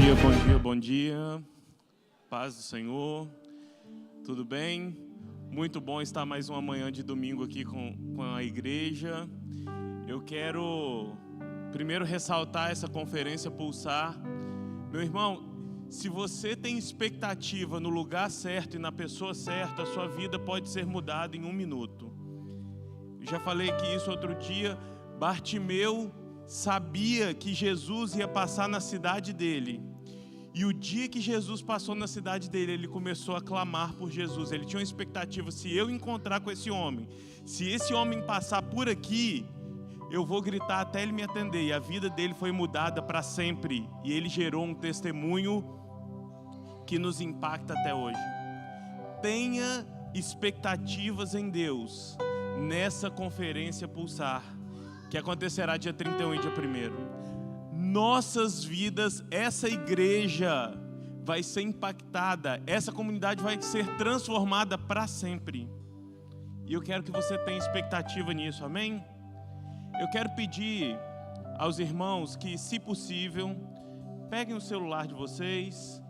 dia, bom dia, bom dia. Paz do Senhor. Tudo bem? Muito bom estar mais uma manhã de domingo aqui com a igreja. Eu quero primeiro ressaltar essa conferência Pulsar. Meu irmão, se você tem expectativa no lugar certo e na pessoa certa, a sua vida pode ser mudada em 1 minuto. Eu já falei que isso outro dia. Bartimeu sabia que Jesus ia passar na cidade dele. E o dia que Jesus passou na cidade dele, ele começou a clamar por Jesus. Ele tinha uma expectativa: se eu encontrar com esse homem, se esse homem passar por aqui, eu vou gritar até ele me atender. E a vida dele foi mudada para sempre. E ele gerou um testemunho que nos impacta até hoje. Tenha expectativas em Deus nessa conferência Pulsar, que acontecerá dia 31 e dia 1º. Nossas vidas, essa igreja vai ser impactada, essa comunidade vai ser transformada para sempre. E eu quero que você tenha expectativa nisso, amém? Eu quero pedir aos irmãos que, se possível, peguem o celular de vocês,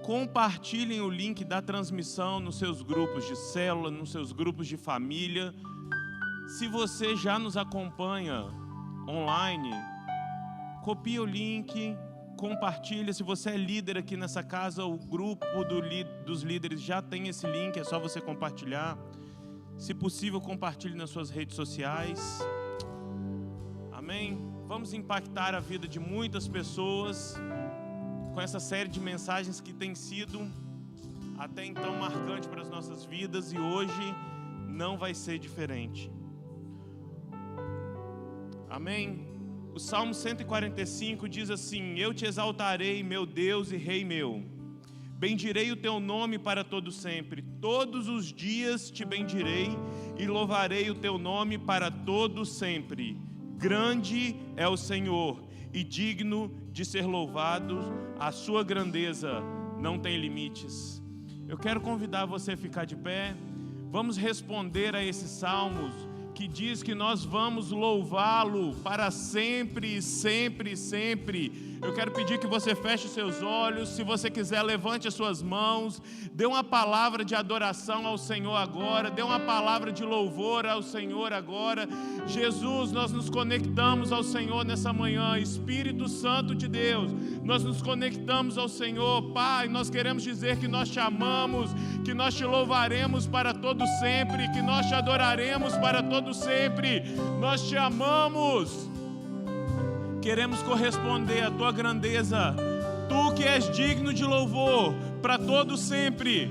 compartilhem o link da transmissão nos seus grupos de célula, nos seus grupos de família. Se você já nos acompanha online, copia o link, compartilha. Se você é líder aqui nessa casa, o grupo dos líderes já tem esse link, é só você compartilhar. Se possível, compartilhe nas suas redes sociais. Amém? Vamos impactar a vida de muitas pessoas com essa série de mensagens que tem sido até então marcante para as nossas vidas, e hoje não vai ser diferente. Amém? O Salmo 145 diz assim: eu te exaltarei, meu Deus e Rei meu. Bendirei o teu nome para todo sempre. Todos os dias te bendirei e louvarei o teu nome para todo sempre. Grande é o Senhor e digno de ser louvado. A sua grandeza não tem limites. Eu quero convidar você a ficar de pé. Vamos responder a esses salmos que diz que nós vamos louvá-lo para sempre, sempre, sempre. Eu quero pedir que você feche os seus olhos. Se você quiser, levante as suas mãos. Dê uma palavra de adoração ao Senhor agora. Dê uma palavra de louvor ao Senhor agora. Jesus, nós nos conectamos ao Senhor nessa manhã. Espírito Santo de Deus, nós nos conectamos ao Senhor. Pai, nós queremos dizer que nós te amamos, que nós te louvaremos para todo sempre, que nós te adoraremos para todo sempre. Nós te amamos. Queremos corresponder à tua grandeza. Tu que és digno de louvor para todo sempre.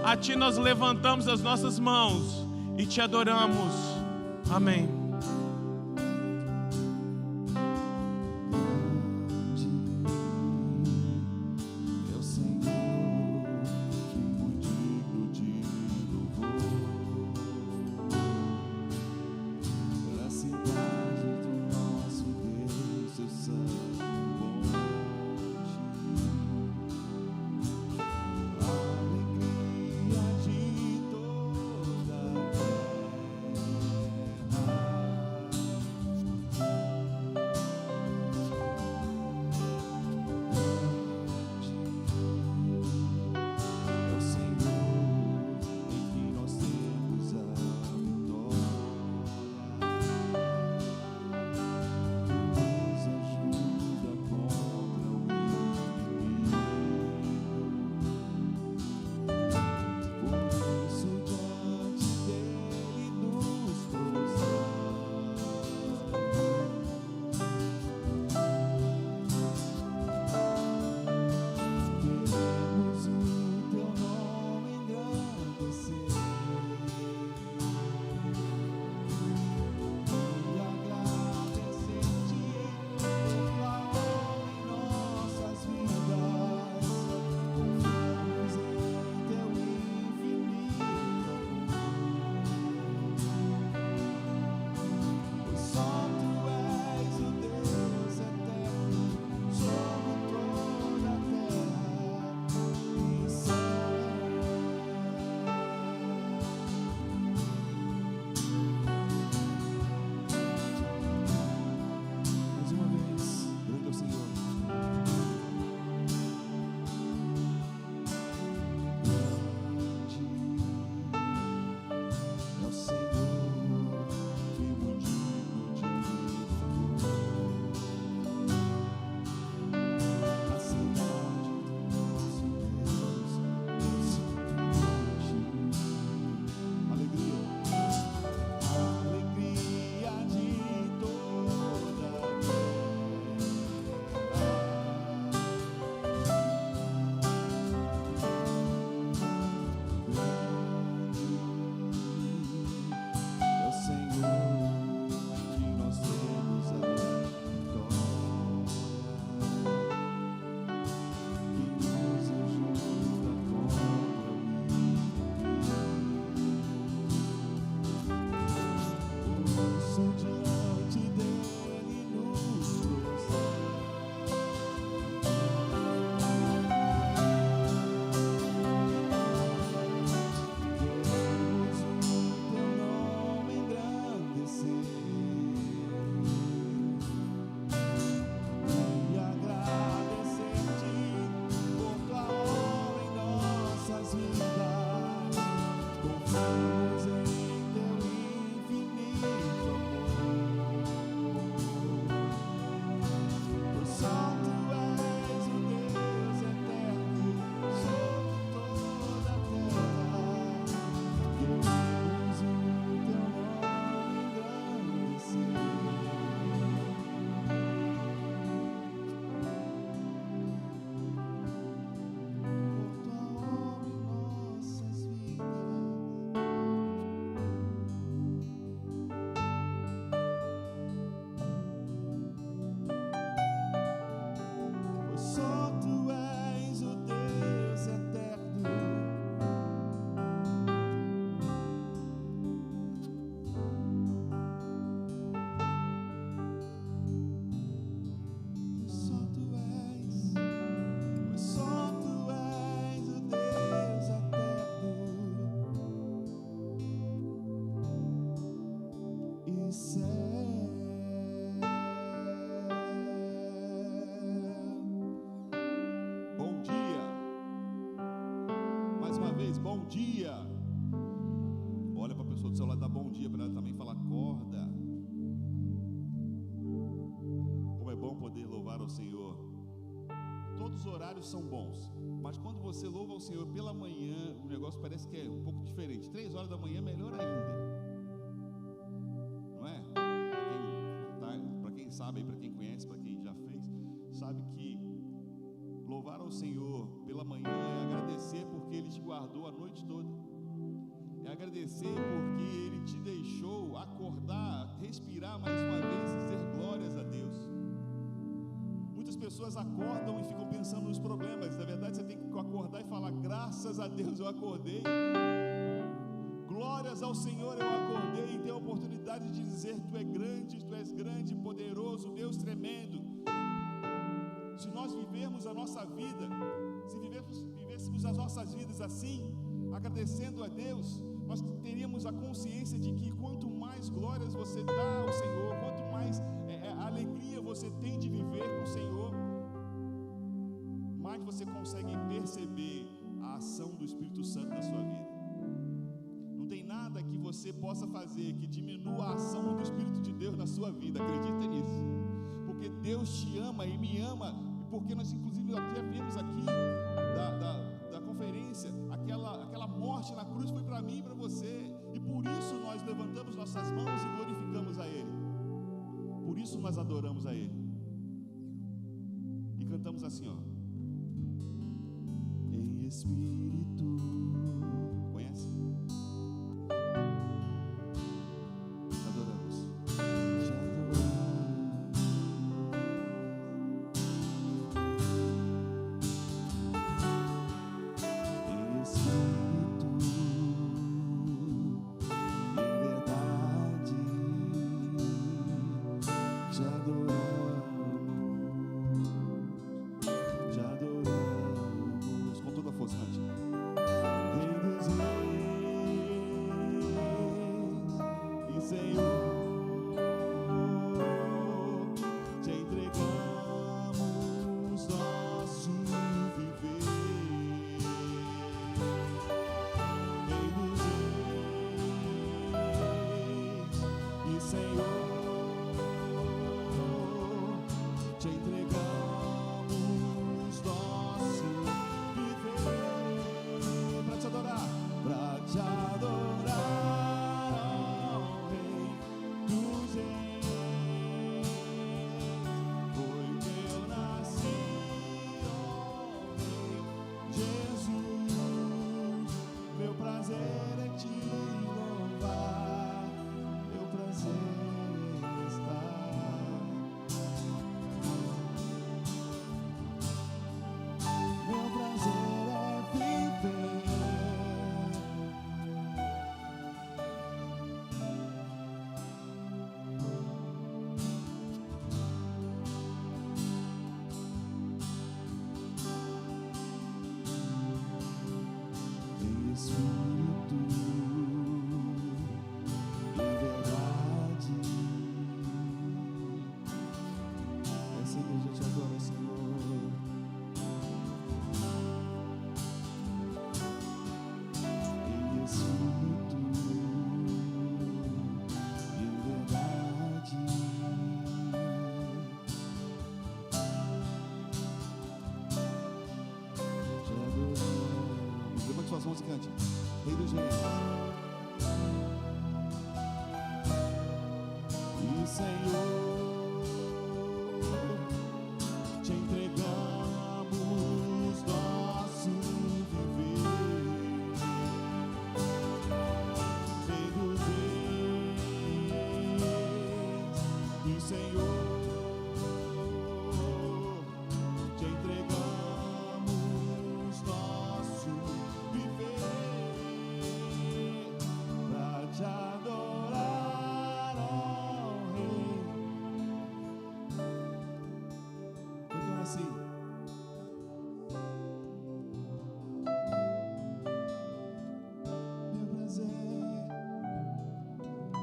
A ti nós levantamos as nossas mãos e te adoramos. Amém. Alegria de toda a terra. bom dia. Olha para a pessoa do seu lado, dá bom dia para ela também, fala acorda. Como é bom poder louvar ao Senhor. Todos os horários são bons, mas quando você louva ao Senhor pela manhã, o negócio parece que é um pouco diferente. 3 horas da manhã é melhor ainda, não é? Para quem sabe, para quem conhece, para quem já fez, sabe que louvar ao Senhor pela manhã é agradecer porque Ele te guardou a noite toda, é agradecer porque Ele te deixou acordar, respirar mais uma vez e dizer glórias a Deus. Muitas pessoas acordam e ficam pensando nos problemas. Na verdade, você tem que acordar e falar: graças a Deus eu acordei, glórias ao Senhor, eu acordei e tenho a oportunidade de dizer: tu és grande, poderoso, Deus tremendo. Se nós vivermos a nossa vida, se vivêssemos as nossas vidas assim, agradecendo a Deus, nós teríamos a consciência de que quanto mais glórias você dá ao Senhor, quanto mais alegria você tem de viver com o Senhor, mais você consegue perceber a ação do Espírito Santo na sua vida. Não tem nada que você possa fazer que diminua a ação do Espírito de Deus na sua vida, acredita nisso, porque Deus te ama e me ama, porque nós inclusive já vimos aqui da conferência, aquela morte na cruz foi para mim e para você, e por isso nós levantamos nossas mãos e glorificamos a Ele, por isso nós adoramos a Ele, e cantamos assim, ó: em espírito, conhece? Adoramos. Cante, Rei dos Reis. E Senhor, te entregamos nosso viver, Rei dos Reis. E Senhor, te entregamos nosso viver. Te adorar, ó Rei. Cantam assim. Meu prazer está.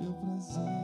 Meu prazer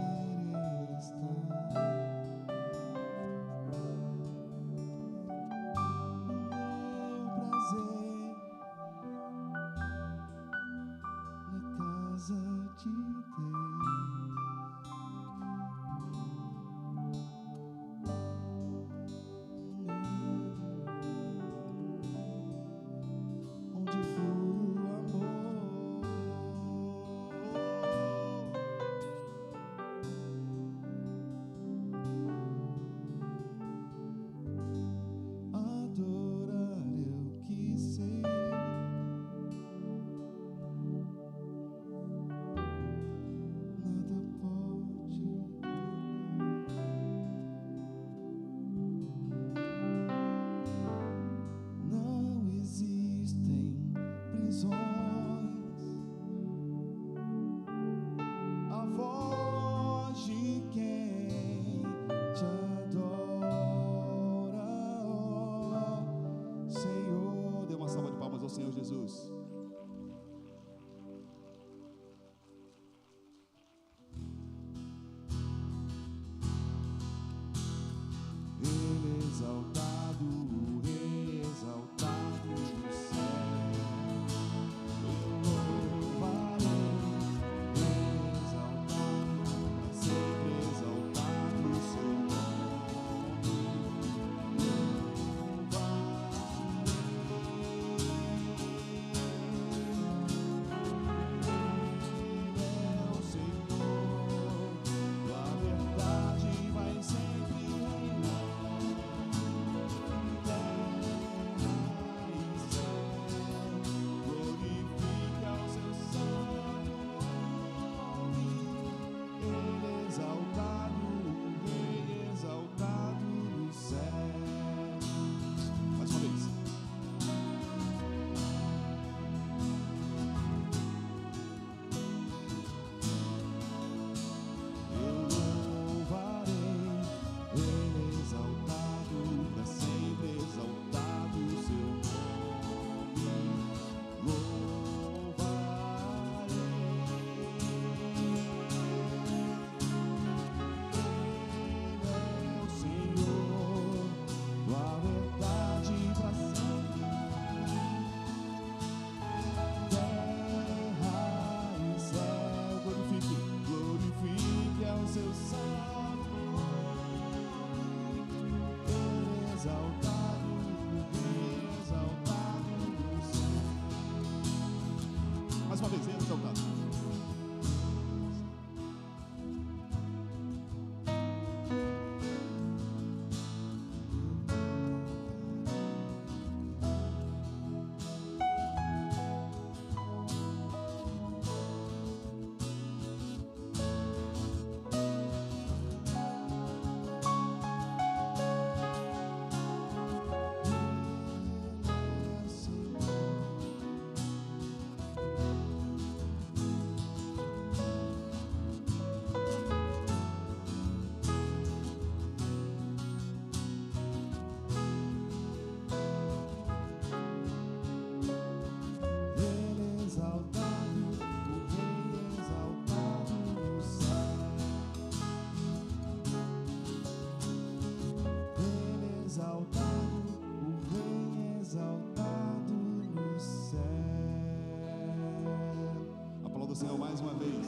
Senhor mais uma vez.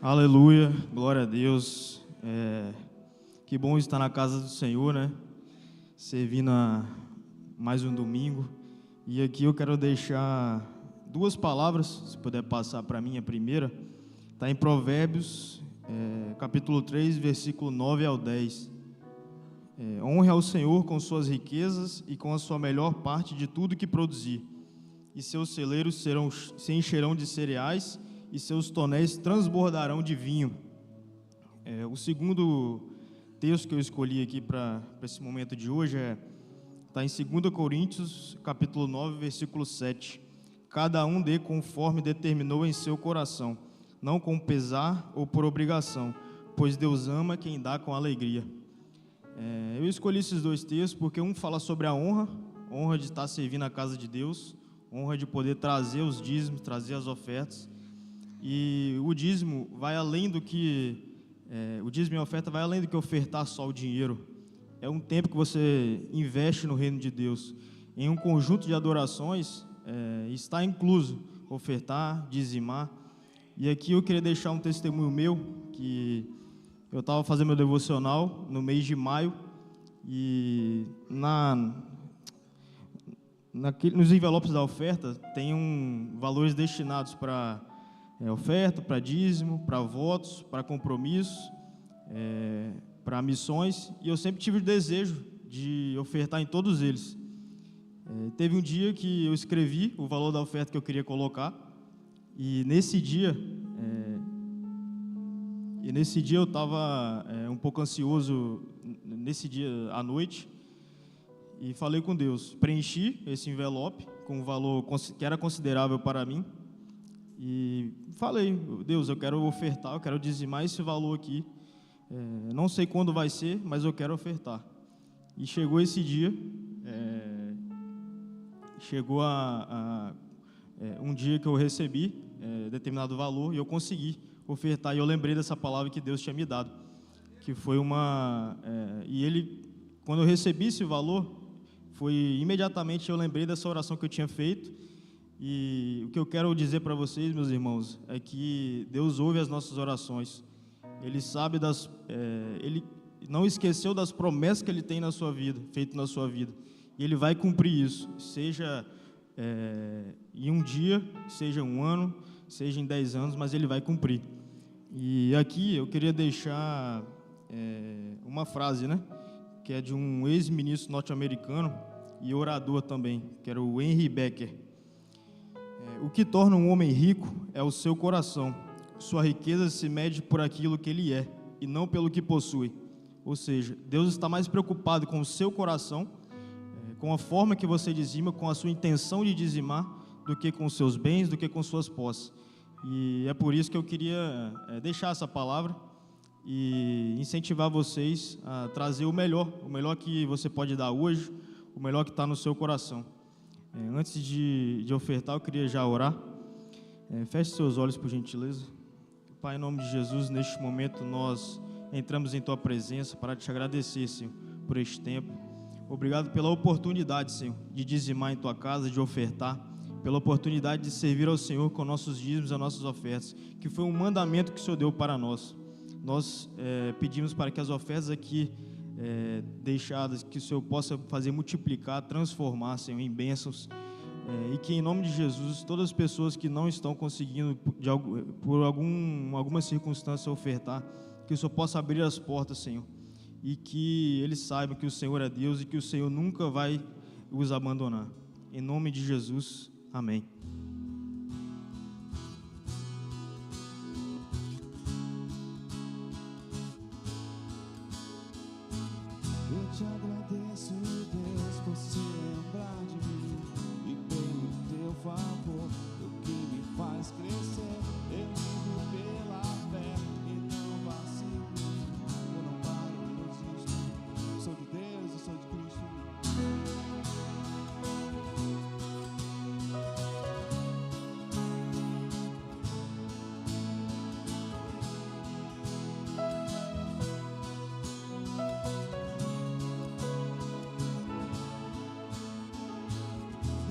Aleluia, glória a Deus. Que bom estar na casa do Senhor, né? Servindo a mais um domingo. E aqui eu quero deixar duas palavras, se puder passar para mim a primeira. Está em Provérbios, capítulo 3, versículo 9 ao 10. Honre ao Senhor com suas riquezas e com a sua melhor parte de tudo que produzir. E seus celeiros se encherão de cereais e seus tonéis transbordarão de vinho. O segundo texto que eu escolhi aqui para esse momento de hoje está em 2 Coríntios, capítulo 9, versículo 7. Cada um dê conforme determinou em seu coração, não com pesar ou por obrigação, pois Deus ama quem dá com alegria. Eu escolhi esses dois textos porque um fala sobre a honra de estar servindo a casa de Deus, honra de poder trazer os dízimos, trazer as ofertas. E o dízimo vai além do que o dízimo e a oferta vai além do que ofertar só o dinheiro. É um tempo que você investe no reino de Deus. Em um conjunto de adorações está incluso ofertar, dizimar. E aqui eu queria deixar um testemunho meu, que eu estava fazendo meu devocional no mês de maio e nos envelopes da oferta tem valores destinados para oferta, para dízimo, para votos, para compromissos, para missões, e eu sempre tive o desejo de ofertar em todos eles. Teve um dia que eu escrevi o valor da oferta que eu queria colocar, e nesse dia eu estava um pouco ansioso, nesse dia à noite, e falei com Deus, preenchi esse envelope com um valor que era considerável para mim, e falei, Deus, eu quero ofertar, eu quero dizimar esse valor aqui, não sei quando vai ser, mas eu quero ofertar. E chegou esse dia, chegou um dia que eu recebi determinado valor e eu consegui ofertar, e eu lembrei dessa palavra que Deus tinha me dado, que foi quando eu recebi esse valor, imediatamente eu lembrei dessa oração que eu tinha feito. E o que eu quero dizer para vocês, meus irmãos, é que Deus ouve as nossas orações. Ele sabe Ele não esqueceu das promessas que Ele tem na sua vida, feito na sua vida. E Ele vai cumprir isso, seja em um dia, seja um ano, seja em 10 anos, mas Ele vai cumprir. E aqui eu queria deixar uma frase, né, que é de um ex-ministro norte-americano e orador também, que era o Henry Becker. O que torna um homem rico é o seu coração. Sua riqueza se mede por aquilo que ele é e não pelo que possui. Ou seja, Deus está mais preocupado com o seu coração, com a forma que você dizima, com a sua intenção de dizimar, do que com os seus bens, do que com suas posses. E é por isso que eu queria deixar essa palavra e incentivar vocês a trazer o melhor que você pode dar hoje, o melhor que está no seu coração. Antes de ofertar, eu queria já orar. Feche seus olhos, por gentileza. Pai, em nome de Jesus, neste momento nós entramos em Tua presença para te agradecer, Senhor, por este tempo. Obrigado pela oportunidade, Senhor, de dizimar em Tua casa, de ofertar, pela oportunidade de servir ao Senhor com nossos dízimos e as nossas ofertas, que foi um mandamento que o Senhor deu para nós. Nós pedimos para que as ofertas aqui deixadas, que o Senhor possa fazer multiplicar, transformar, Senhor, em bênçãos, e que em nome de Jesus, todas as pessoas que não estão conseguindo por alguma circunstância ofertar, que o Senhor possa abrir as portas, Senhor, e que eles saibam que o Senhor é Deus e que o Senhor nunca vai os abandonar. Em nome de Jesus, amém. Eu te agradeço, Deus, por se lembrar de mim e pelo teu favor, o que me faz crescer. Eu vivo pela fé e não vacilo. Eu não paro, eu não desisto. Sou de Deus, eu sou de Cristo.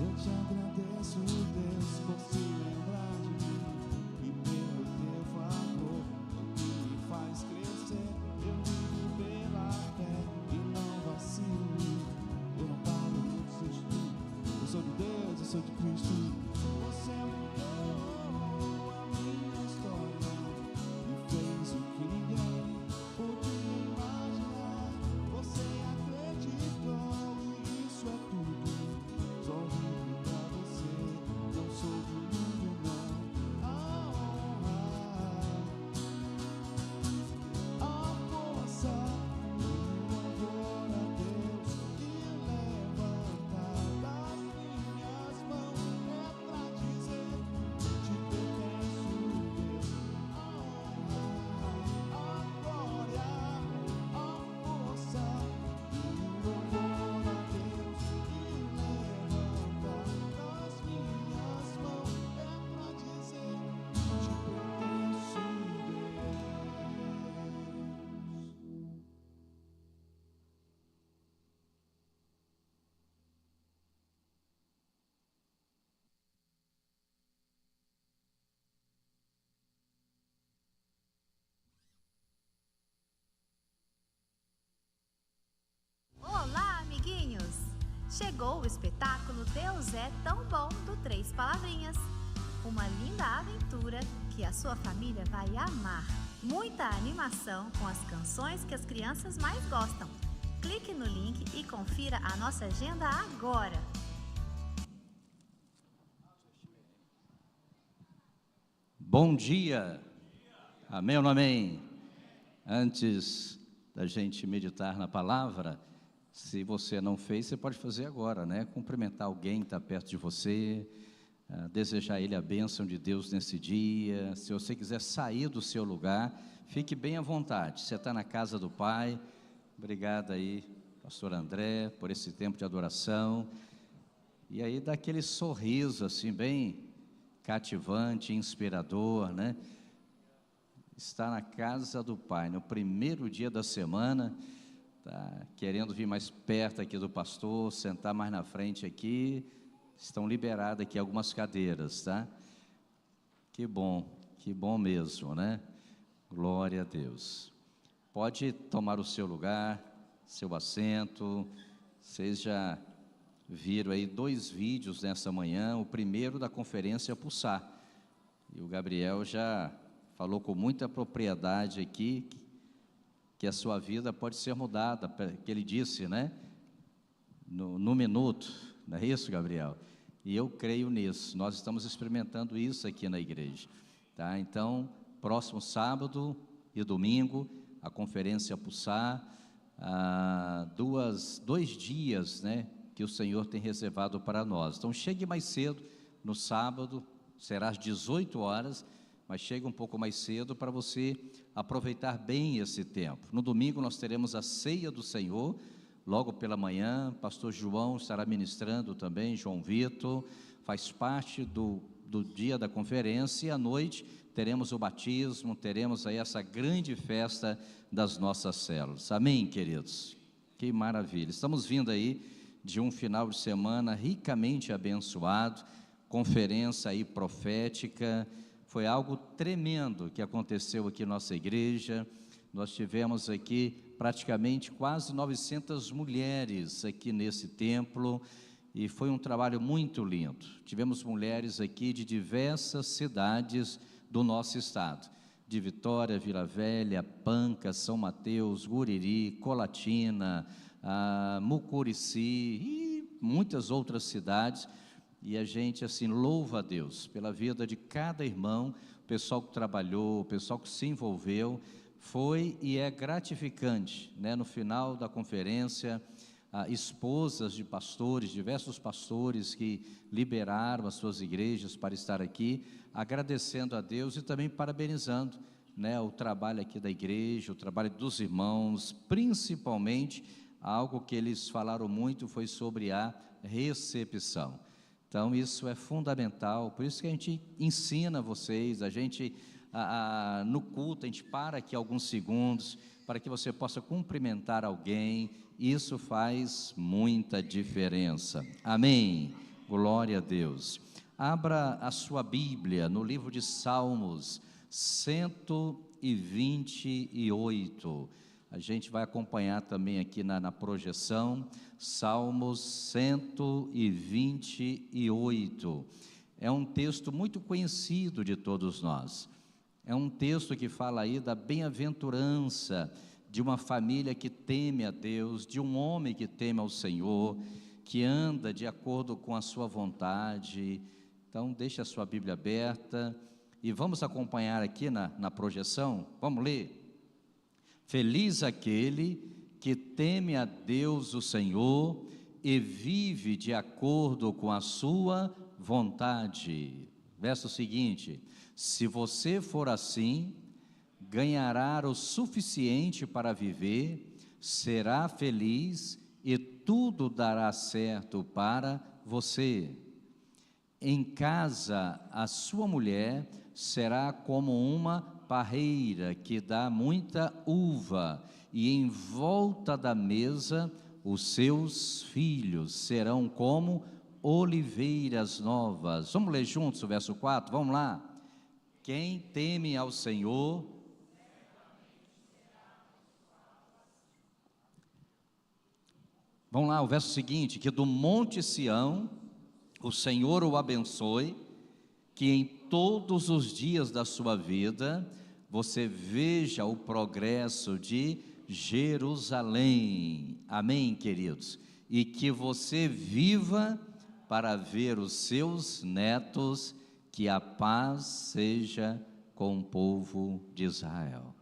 Eu te agradeço. sou de Deus, eu sou de Cristo. Você mudou a minha história e fez o que ninguém podia imaginar. Você acreditou e isso é tudo. Só vivo pra você, não sou do mundo não. A honra, a força, o louvor a Deus e levantar das minhas mãos é pra dizer: te pertenço, Deus. A honra, a glória, a força, o louvor a Deus e levantar das minhas mãos é pra dizer: te pertenço, Deus. Olá, amiguinhos! Chegou o espetáculo Deus é Tão Bom do Três Palavrinhas. Uma linda aventura que a sua família vai amar. Muita animação com as canções que as crianças mais gostam. Clique no link e confira a nossa agenda agora. Bom dia! Amém ou não amém? Antes da gente meditar na palavra, se você não fez, você pode fazer agora, né? Cumprimentar alguém que está perto de você, desejar a ele a bênção de Deus nesse dia. Se você quiser sair do seu lugar, fique bem à vontade. Você está na casa do Pai. Obrigado aí, pastor André, por esse tempo de adoração. E aí dá aquele sorriso assim, bem cativante, inspirador, né? Está na casa do Pai, no primeiro dia da semana, tá querendo vir mais perto aqui do pastor, sentar mais na frente aqui, estão liberadas aqui algumas cadeiras, tá? Que bom mesmo, né? Glória a Deus. Pode tomar o seu lugar, seu assento. Vocês já viram aí 2 vídeos nessa manhã, o primeiro da conferência Pulsar, e o Gabriel já falou com muita propriedade aqui, que a sua vida pode ser mudada, que ele disse, né? No minuto, não é isso, Gabriel? E eu creio nisso, nós estamos experimentando isso aqui na igreja, tá? Então, próximo sábado e domingo, a conferência Pulsar, 2 dias, né? Que o Senhor tem reservado para nós. Então, chegue mais cedo no sábado, será às 18 horas, mas chega um pouco mais cedo para você aproveitar bem esse tempo. No domingo nós teremos a ceia do Senhor, logo pela manhã, pastor João estará ministrando também, João Vitor, faz parte do dia da conferência, e à noite teremos o batismo, teremos aí essa grande festa das nossas células. Amém, queridos? Que maravilha! Estamos vindo aí de um final de semana ricamente abençoado, conferência aí profética. Foi algo tremendo que aconteceu aqui na nossa igreja. Nós tivemos aqui praticamente quase 900 mulheres aqui nesse templo, e foi um trabalho muito lindo. Tivemos mulheres aqui de diversas cidades do nosso estado, de Vitória, Vila Velha, Panca, São Mateus, Guriri, Colatina, Mucurici e muitas outras cidades. E a gente assim louva a Deus pela vida de cada irmão, o pessoal que trabalhou, o pessoal que se envolveu. Foi e é gratificante, né? No final da conferência, esposas de pastores, diversos pastores que liberaram as suas igrejas para estar aqui, agradecendo a Deus e também parabenizando, né, o trabalho aqui da igreja, o trabalho dos irmãos. Principalmente, algo que eles falaram muito foi sobre a recepção. Então isso é fundamental, por isso que a gente ensina vocês, a gente no culto, a gente para aqui alguns segundos, para que você possa cumprimentar alguém. Isso faz muita diferença, amém? Glória a Deus. Abra a sua Bíblia no livro de Salmos 128, A gente vai acompanhar também aqui na projeção, Salmos 128. É um texto muito conhecido de todos nós. É um texto que fala aí da bem-aventurança de uma família que teme a Deus, de um homem que teme ao Senhor, que anda de acordo com a sua vontade. Então, deixe a sua Bíblia aberta e vamos acompanhar aqui na projeção. Vamos ler. Feliz aquele que teme a Deus o Senhor e vive de acordo com a sua vontade. Verso seguinte: se você for assim, ganhará o suficiente para viver, será feliz e tudo dará certo para você. Em casa, a sua mulher será como uma parreira que dá muita uva, e em volta da mesa os seus filhos serão como oliveiras novas. Vamos ler juntos o verso 4? Vamos lá. Quem teme ao Senhor, vamos lá, o verso seguinte: que do monte Sião o Senhor o abençoe, que em todos os dias da sua vida você veja o progresso de Jerusalém. Amém, queridos? E que você viva para ver os seus netos, que a paz seja com o povo de Israel.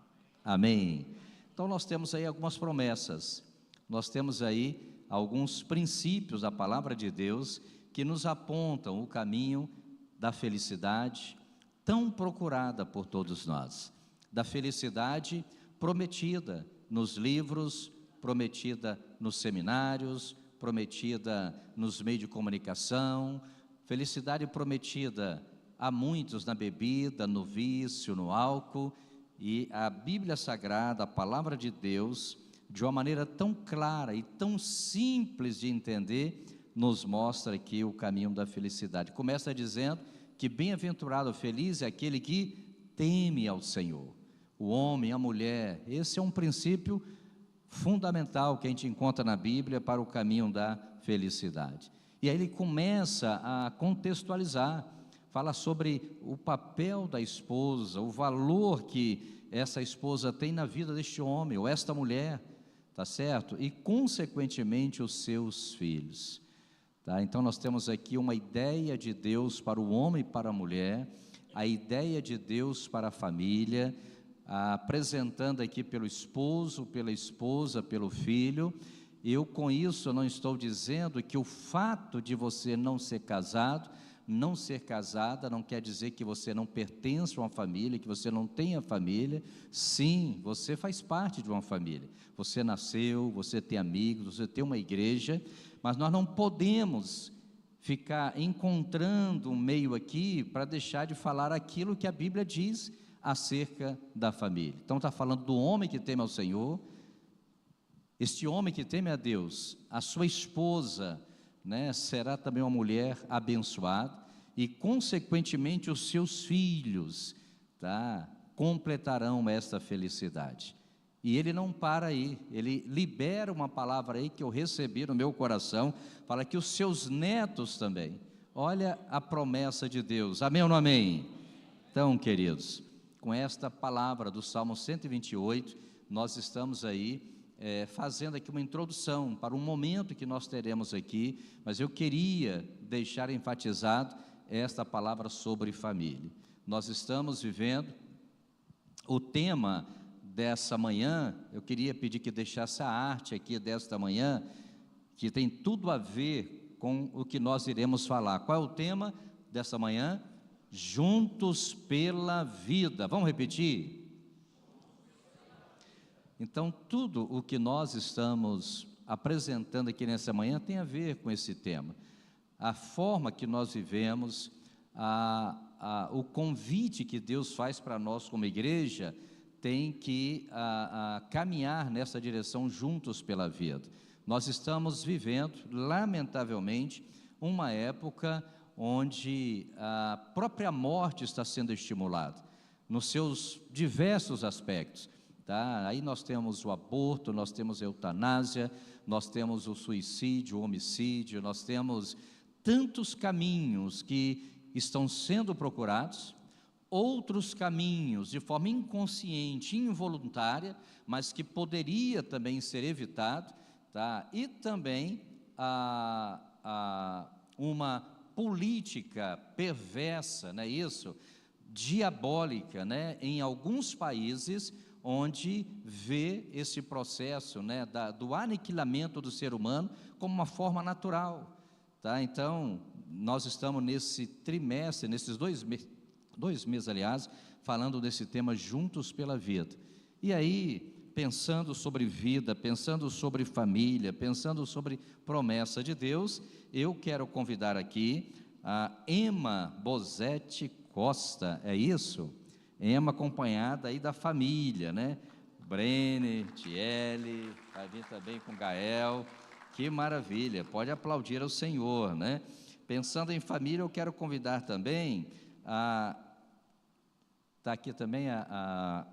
Amém. Então nós temos aí algumas promessas, nós temos aí alguns princípios da palavra de Deus que nos apontam o caminho da felicidade tão procurada por todos nós, da felicidade prometida nos livros, prometida nos seminários, prometida nos meios de comunicação, felicidade prometida a muitos na bebida, no vício, no álcool. E a Bíblia Sagrada, a palavra de Deus, de uma maneira tão clara e tão simples de entender, nos mostra aqui o caminho da felicidade. Começa dizendo que bem-aventurado, feliz é aquele que teme ao Senhor. O homem, a mulher, esse é um princípio fundamental que a gente encontra na Bíblia para o caminho da felicidade. E aí ele começa a contextualizar, fala sobre o papel da esposa, o valor que essa esposa tem na vida deste homem, ou esta mulher, tá certo? E consequentemente os seus filhos. Tá? Então nós temos aqui uma ideia de Deus para o homem e para a mulher, a ideia de Deus para a família, apresentando aqui pelo esposo, pela esposa, pelo filho. Eu com isso não estou dizendo que o fato de você não ser casado, não ser casada, não quer dizer que você não pertence a uma família, que você não tenha família. Sim, você faz parte de uma família, você nasceu, você tem amigos, você tem uma igreja, mas nós não podemos ficar encontrando um meio aqui para deixar de falar aquilo que a Bíblia diz acerca da família. Então está falando do homem que teme ao Senhor, este homem que teme a Deus, a sua esposa, né, será também uma mulher abençoada, e consequentemente os seus filhos, tá, completarão esta felicidade. E ele não para aí, ele libera uma palavra aí que eu recebi no meu coração, fala que os seus netos também. Olha a promessa de Deus, amém ou não amém? Então, queridos, com esta palavra do Salmo 128, nós estamos aí fazendo aqui uma introdução para um momento que nós teremos aqui, mas eu queria deixar enfatizado esta palavra sobre família. Nós estamos vivendo o tema dessa manhã. Eu queria pedir que deixasse a arte aqui desta manhã, que tem tudo a ver com o que nós iremos falar. Qual é o tema dessa manhã? Juntos pela vida. Vamos repetir? Então, tudo o que nós estamos apresentando aqui nessa manhã tem a ver com esse tema. A forma que nós vivemos, o convite que Deus faz para nós como igreja, tem que caminhar nessa direção juntos pela vida. Nós estamos vivendo, lamentavelmente, uma época onde a própria morte está sendo estimulada, nos seus diversos aspectos. tá? Aí nós temos o aborto, nós temos a eutanásia, nós temos o suicídio, o homicídio, nós temos tantos caminhos que estão sendo procurados, outros caminhos de forma inconsciente, involuntária, mas que poderia também ser evitado, tá? E também uma política perversa, não é isso? Diabólica, né? Em alguns países onde vê esse processo, né, do aniquilamento do ser humano como uma forma natural, tá? Então, nós estamos nesse trimestre, nesses 2 meses, aliás, falando desse tema Juntos pela Vida. E aí, pensando sobre vida, pensando sobre família, pensando sobre promessa de Deus, eu quero convidar aqui a Emma Bozetti Costa, é isso? Emma acompanhada aí da família, né? Brene, Tiele, vai vir também com Gael, que maravilha, pode aplaudir ao Senhor, né? Pensando em família, eu quero convidar também está aqui também a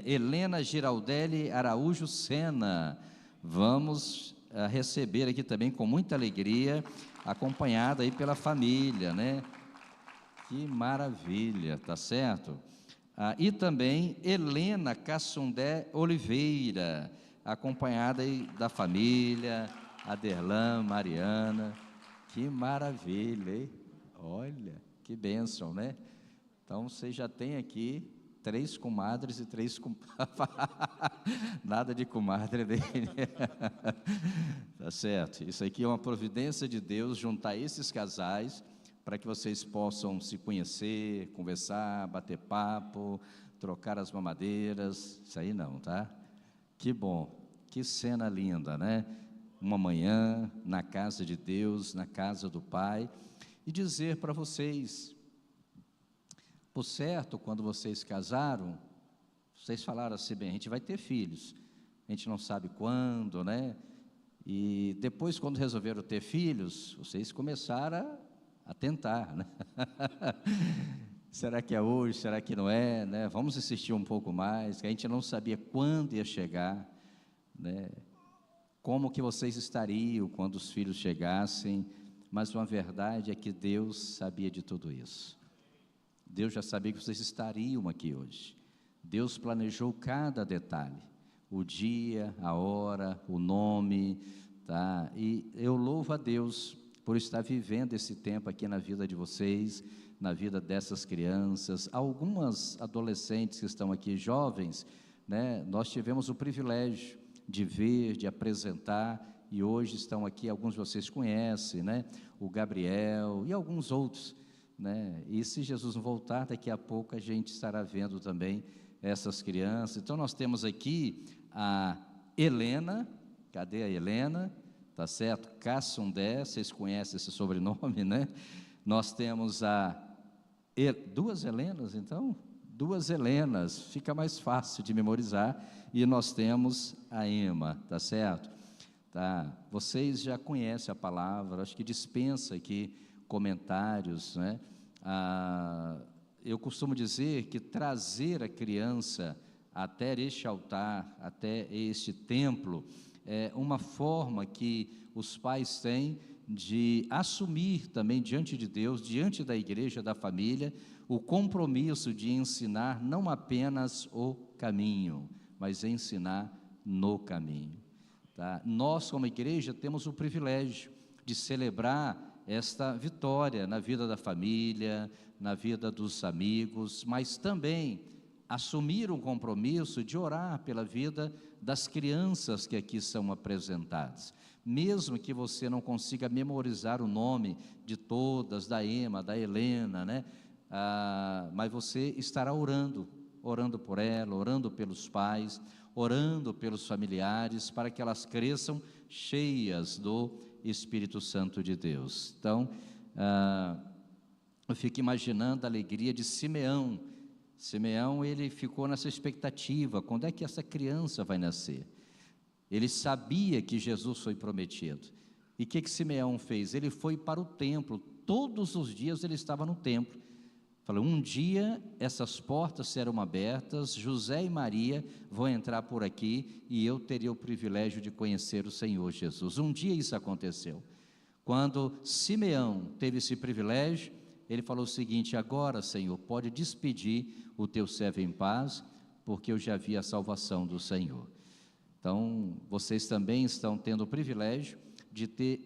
Helena Giraldelli Araújo Sena, vamos receber aqui também com muita alegria, acompanhada aí pela família, né? Que maravilha, tá certo? E também Helena Cassundé Oliveira, acompanhada aí da família, Aderlan, Mariana, que maravilha, hein? Olha, que bênção, né? Então, você já tem aqui 3 comadres e 3 nada de comadre dele. Tá certo? Isso aqui é uma providência de Deus, juntar esses casais, para que vocês possam se conhecer, conversar, bater papo, trocar as mamadeiras, isso aí não, tá? Que bom, que cena linda, né? Uma manhã na casa de Deus, na casa do Pai, e dizer para vocês, por certo, quando vocês casaram, vocês falaram assim, bem, a gente vai ter filhos, a gente não sabe quando, né? E depois, quando resolveram ter filhos, vocês começaram a tentar, né? Será que é hoje? Será que não é? Né? Vamos insistir um pouco mais, que a gente não sabia quando ia chegar, né? Como que vocês estariam quando os filhos chegassem, mas uma verdade é que Deus sabia de tudo isso. Deus já sabia que vocês estariam aqui hoje. Deus planejou cada detalhe, o dia, a hora, o nome, tá? E eu louvo a Deus por estar vivendo esse tempo aqui na vida de vocês, na vida dessas crianças, algumas adolescentes que estão aqui, jovens, né? Nós tivemos o privilégio de ver, de apresentar, e hoje estão aqui, alguns de vocês conhecem, né? O Gabriel e alguns outros, né? E se Jesus não voltar, daqui a pouco a gente estará vendo também essas crianças. Então nós temos aqui a Helena, cadê a Helena? Tá certo? Cassundé, vocês conhecem esse sobrenome, né? Nós temos duas Helenas, então? 2 Helenas, fica mais fácil de memorizar. E nós temos a Emma, tá certo? Tá? Vocês já conhecem a palavra, acho que dispensa aqui comentários, né? Eu costumo dizer que trazer a criança até este altar, até este templo, é uma forma que os pais têm de assumir também diante de Deus, diante da igreja, da família, o compromisso de ensinar não apenas o caminho, mas ensinar no caminho, tá? Nós, como igreja, temos o privilégio de celebrar esta vitória na vida da família, na vida dos amigos, mas também assumir um compromisso de orar pela vida das crianças que aqui são apresentadas. Mesmo que você não consiga memorizar o nome de todas, da Emma, da Helena, né? Mas você estará orando por ela, orando pelos pais, orando pelos familiares, para que elas cresçam cheias do Espírito Santo de Deus. Então, eu fico imaginando a alegria de Simeão. Simeão, ele ficou nessa expectativa, quando é que essa criança vai nascer? Ele sabia que Jesus foi prometido. E o que Simeão fez? Ele foi para o templo, todos os dias ele estava no templo, Falou, um dia essas portas serão abertas, José e Maria vão entrar por aqui e eu teria o privilégio de conhecer o Senhor Jesus. Um dia isso aconteceu. Quando Simeão teve esse privilégio, ele falou o seguinte: agora, Senhor, pode despedir o teu servo em paz, porque eu já vi a salvação do Senhor. Então, vocês também estão tendo o privilégio de ter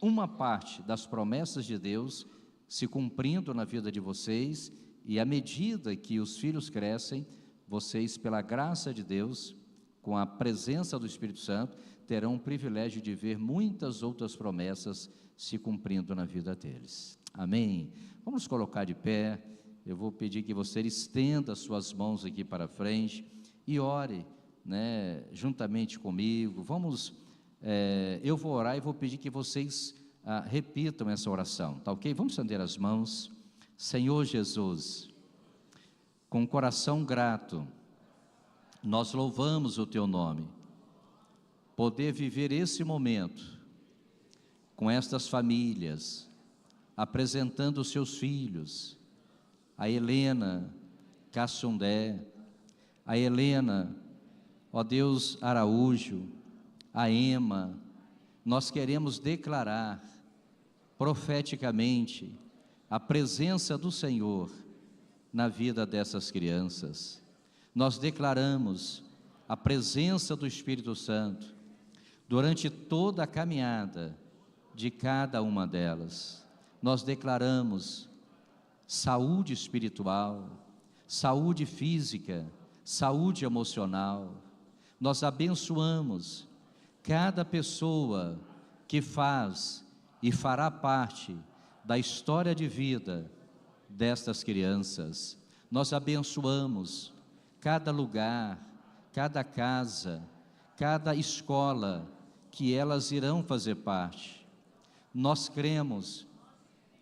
uma parte das promessas de Deus se cumprindo na vida de vocês, e à medida que os filhos crescem, vocês, pela graça de Deus, com a presença do Espírito Santo, terão o privilégio de ver muitas outras promessas se cumprindo na vida deles. Amém? Vamos nos colocar de pé. Eu vou pedir que você estenda as suas mãos aqui para frente e ore, juntamente comigo. Eu vou orar e vou pedir que vocês repitam essa oração, tá ok? Vamos estender as mãos. Senhor Jesus, com um coração grato, nós louvamos o teu nome, poder viver esse momento com estas famílias, apresentando os seus filhos, a Helena Cassundé, a Helena, ó Deus, Araújo, a Ema. Nós queremos declarar profeticamente a presença do Senhor na vida dessas crianças. Nós declaramos a presença do Espírito Santo durante toda a caminhada de cada uma delas. Nós declaramos saúde espiritual, saúde física, saúde emocional. Nós abençoamos cada pessoa que faz e fará parte da história de vida destas crianças. Nós abençoamos cada lugar, cada casa, cada escola que elas irão fazer parte. Nós cremos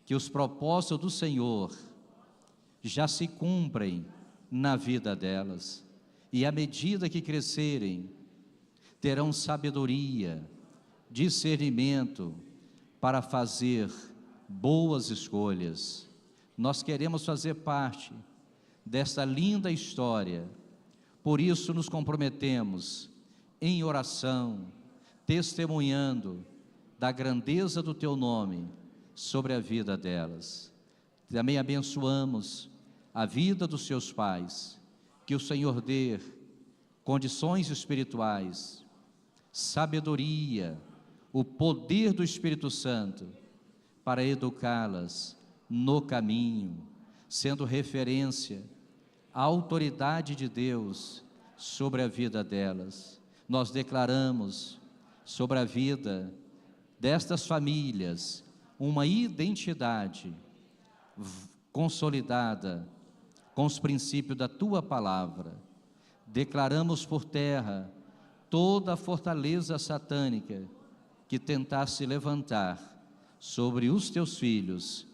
que os propósitos do Senhor já se cumprem na vida delas, e à medida que crescerem, terão sabedoria, discernimento para fazer boas escolhas. Nós queremos fazer parte dessa linda história, por isso nos comprometemos em oração, testemunhando da grandeza do teu nome sobre a vida delas. Também abençoamos a vida dos seus pais, que o Senhor dê condições espirituais, sabedoria, o poder do Espírito Santo para educá-las no caminho, sendo referência à autoridade de Deus sobre a vida delas. Nós declaramos sobre a vida destas famílias uma identidade consolidada com os princípios da tua palavra. Declaramos por terra toda a fortaleza satânica que tentasse levantar sobre os teus filhos,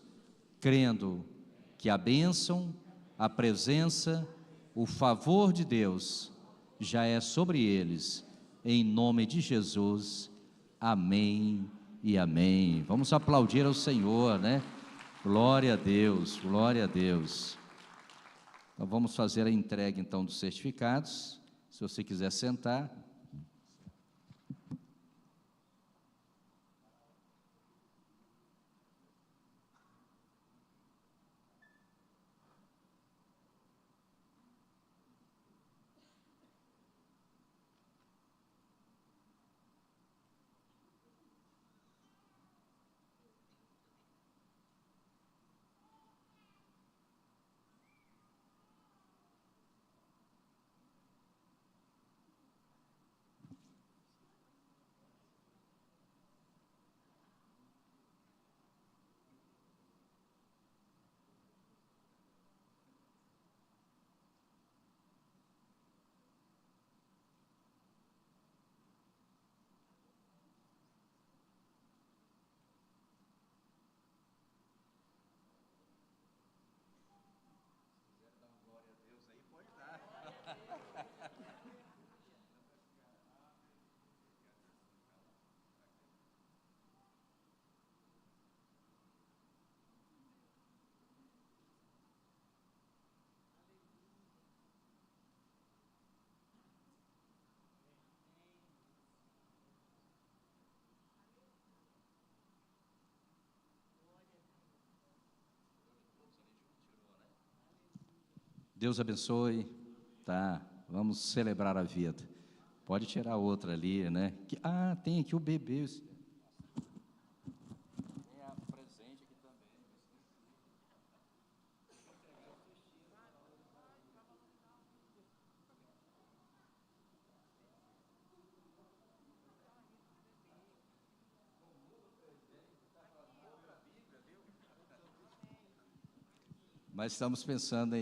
crendo que a bênção, a presença, o favor de Deus já é sobre eles, em nome de Jesus. Amém e amém. Vamos aplaudir ao Senhor, Glória a Deus, glória a Deus. Então vamos fazer a entrega então dos certificados. Se você quiser sentar. Deus abençoe, tá? Vamos celebrar a vida. Pode tirar outra ali, né? Tem aqui o bebê. Tem a presente aqui também. Mas estamos pensando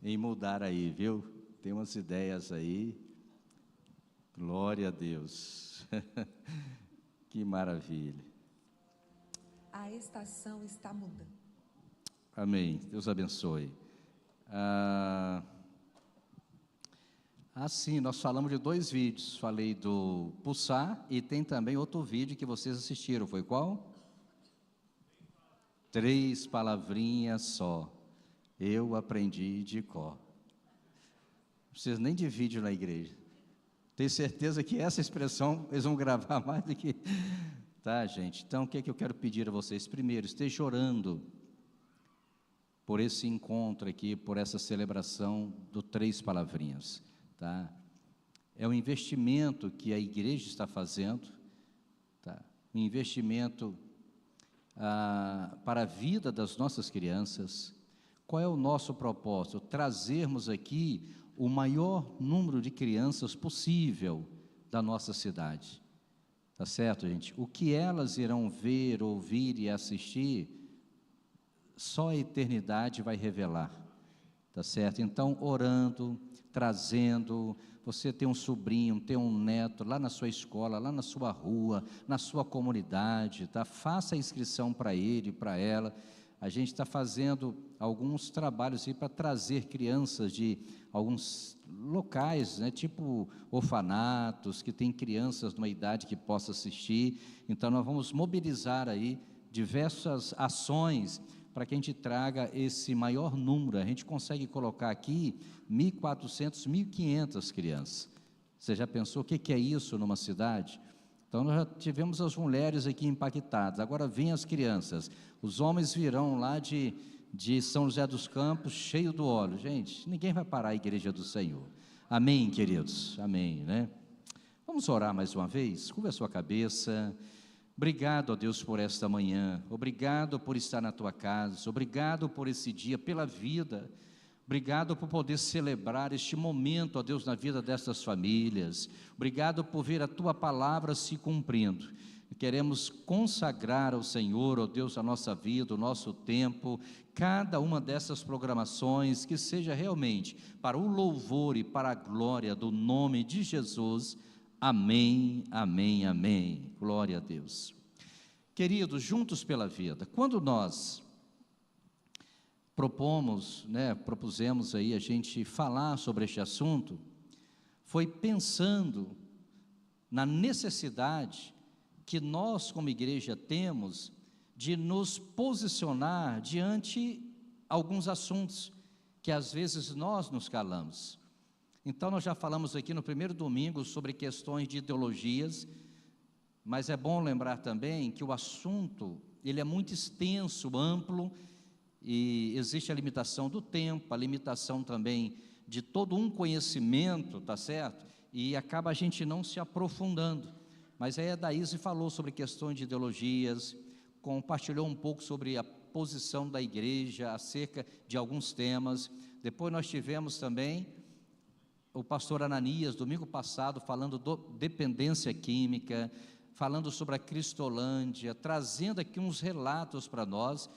em mudar aí, viu? Tem umas ideias aí. Glória a Deus. Que maravilha. A estação está mudando. Amém. Deus abençoe. Sim, nós falamos de 2 vídeos. Falei do Pulsar e tem também outro vídeo que vocês assistiram. Foi qual? 3 palavrinhas só. Eu aprendi de cor. Não precisa nem de vídeo na igreja. Tenho certeza que essa expressão eles vão gravar mais do que... Tá, gente? Então, o que é que eu quero pedir a vocês? Primeiro, esteja orando por esse encontro aqui, por essa celebração do 3 palavrinhas, tá? É um investimento que a igreja está fazendo, tá? Um investimento para a vida das nossas crianças. Qual é o nosso propósito? Trazermos aqui o maior número de crianças possível da nossa cidade. Tá certo, gente? O que elas irão ver, ouvir e assistir, só a eternidade vai revelar. Tá certo? Então, orando, trazendo, você tem um sobrinho, tem um neto lá na sua escola, lá na sua rua, na sua comunidade, tá? Faça a inscrição para ele, para ela. A gente está fazendo alguns trabalhos para trazer crianças de alguns locais, né, tipo orfanatos, que tem crianças numa idade que possa assistir. Então, nós vamos mobilizar aí diversas ações para que a gente traga esse maior número. A gente consegue colocar aqui 1.400, 1.500 crianças. Você já pensou o que é isso numa cidade? Então, nós já tivemos as mulheres aqui impactadas, agora vem as crianças. Os homens virão lá de São José dos Campos, cheio do óleo. Gente, ninguém vai parar a igreja do Senhor. Amém, queridos? Amém, né? Vamos orar mais uma vez? Curva a sua cabeça. Obrigado, ó Deus, por esta manhã. Obrigado por estar na tua casa. Obrigado por esse dia, pela vida. Obrigado por poder celebrar este momento, ó Deus, na vida dessas famílias. Obrigado por ver a tua palavra se cumprindo. Queremos consagrar ao Senhor, ó Deus, a nossa vida, o nosso tempo, cada uma dessas programações, que seja realmente para o louvor e para a glória do nome de Jesus. Amém, amém, amém. Glória a Deus. Queridos, juntos pela vida, quando nós propusemos aí a gente falar sobre este assunto, foi pensando na necessidade que nós como igreja temos de nos posicionar diante alguns assuntos que às vezes nós nos calamos. Então nós já falamos aqui no primeiro domingo sobre questões de ideologias, mas é bom lembrar também que o assunto, ele é muito extenso, amplo, e existe a limitação do tempo, a limitação também de todo um conhecimento, tá certo? E acaba a gente não se aprofundando. Mas aí a Daíse falou sobre questões de ideologias, compartilhou um pouco sobre a posição da igreja acerca de alguns temas. Depois nós tivemos também o pastor Ananias, domingo passado, falando de dependência química, falando sobre a Cristolândia, trazendo aqui uns relatos para nós.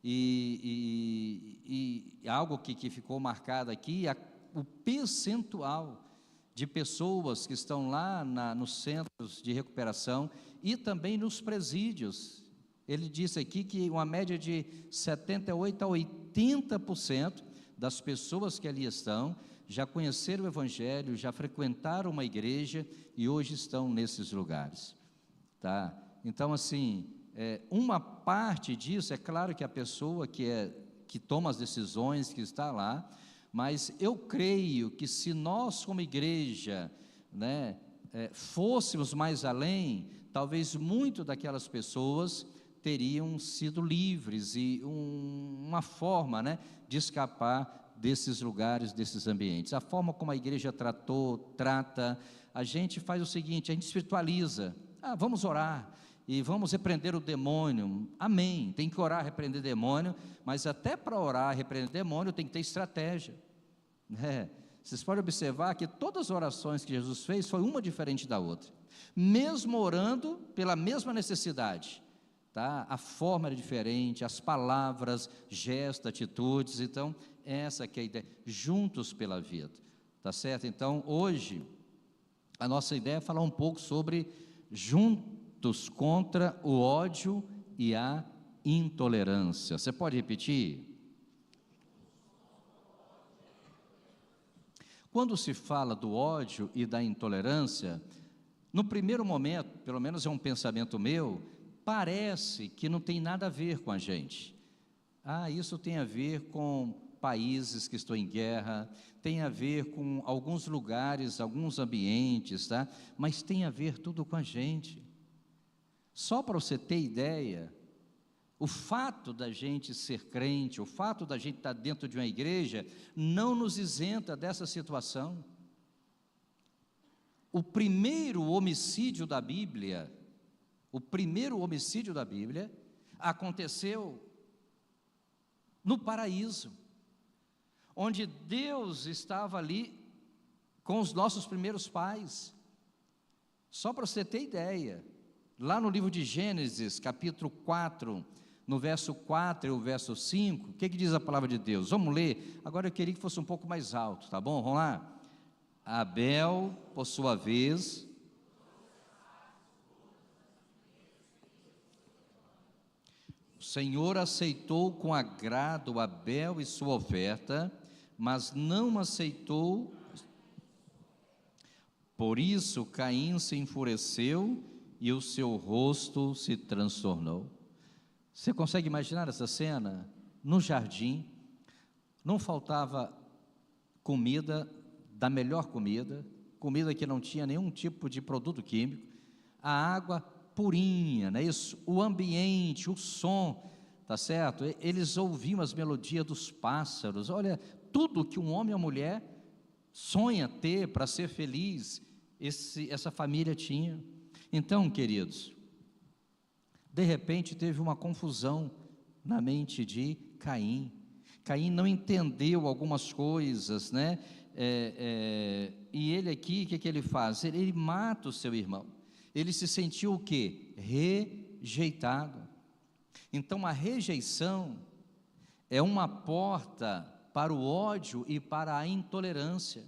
E algo que ficou marcado aqui, o percentual de pessoas que estão lá nos centros de recuperação e também nos presídios. Ele disse aqui que uma média de 78% a 80% das pessoas que ali estão já conheceram o Evangelho, já frequentaram uma igreja e hoje estão nesses lugares, tá? Então, assim, uma parte disso, é claro que a pessoa que toma as decisões, que está lá, mas eu creio que se nós como igreja, né, fôssemos mais além, talvez muito daquelas pessoas teriam sido livres e uma forma, né, de escapar desses lugares, desses ambientes. A forma como a igreja trata, a gente faz o seguinte, a gente espiritualiza. Vamos orar e vamos repreender o demônio. Amém, tem que orar, repreender demônio, mas até para orar, repreender demônio, tem que ter estratégia. Vocês podem observar que todas as orações que Jesus fez, foi uma diferente da outra. Mesmo orando pela mesma necessidade, tá? A forma era diferente, as palavras, gestos, atitudes. Então, essa que é a ideia, juntos pela vida, tá certo? Então, hoje, a nossa ideia é falar um pouco sobre juntos contra o ódio e a intolerância. Você pode repetir? Quando se fala do ódio e da intolerância, no primeiro momento, pelo menos é um pensamento meu, parece que não tem nada a ver com a gente. Isso tem a ver com países que estão em guerra, tem a ver com alguns lugares, alguns ambientes, tá? Mas tem a ver tudo com a gente. Só para você ter ideia, o fato da gente ser crente, o fato da gente estar dentro de uma igreja, não nos isenta dessa situação. O primeiro homicídio da Bíblia aconteceu no paraíso, onde Deus estava ali com os nossos primeiros pais. Só para você ter ideia, lá no livro de Gênesis, capítulo 4, no verso 4 e o verso 5, o que diz a palavra de Deus? Vamos ler. Agora eu queria que fosse um pouco mais alto, tá bom? Vamos lá. Abel, por sua vez, o Senhor aceitou com agrado Abel e sua oferta, mas não aceitou. Por isso Caim se enfureceu e o seu rosto se transtornou. Você consegue imaginar essa cena? No jardim, não faltava comida, da melhor comida que não tinha nenhum tipo de produto químico, a água purinha, não é isso? O ambiente, o som, tá certo? Eles ouviam as melodias dos pássaros, olha, tudo que um homem e uma mulher sonha ter para ser feliz, essa família tinha. Então, queridos, de repente teve uma confusão na mente de Caim. Caim não entendeu algumas coisas, né? E ele aqui, o que ele faz? Ele mata o seu irmão. Ele se sentiu o quê? Rejeitado. Então a rejeição é uma porta para o ódio e para a intolerância.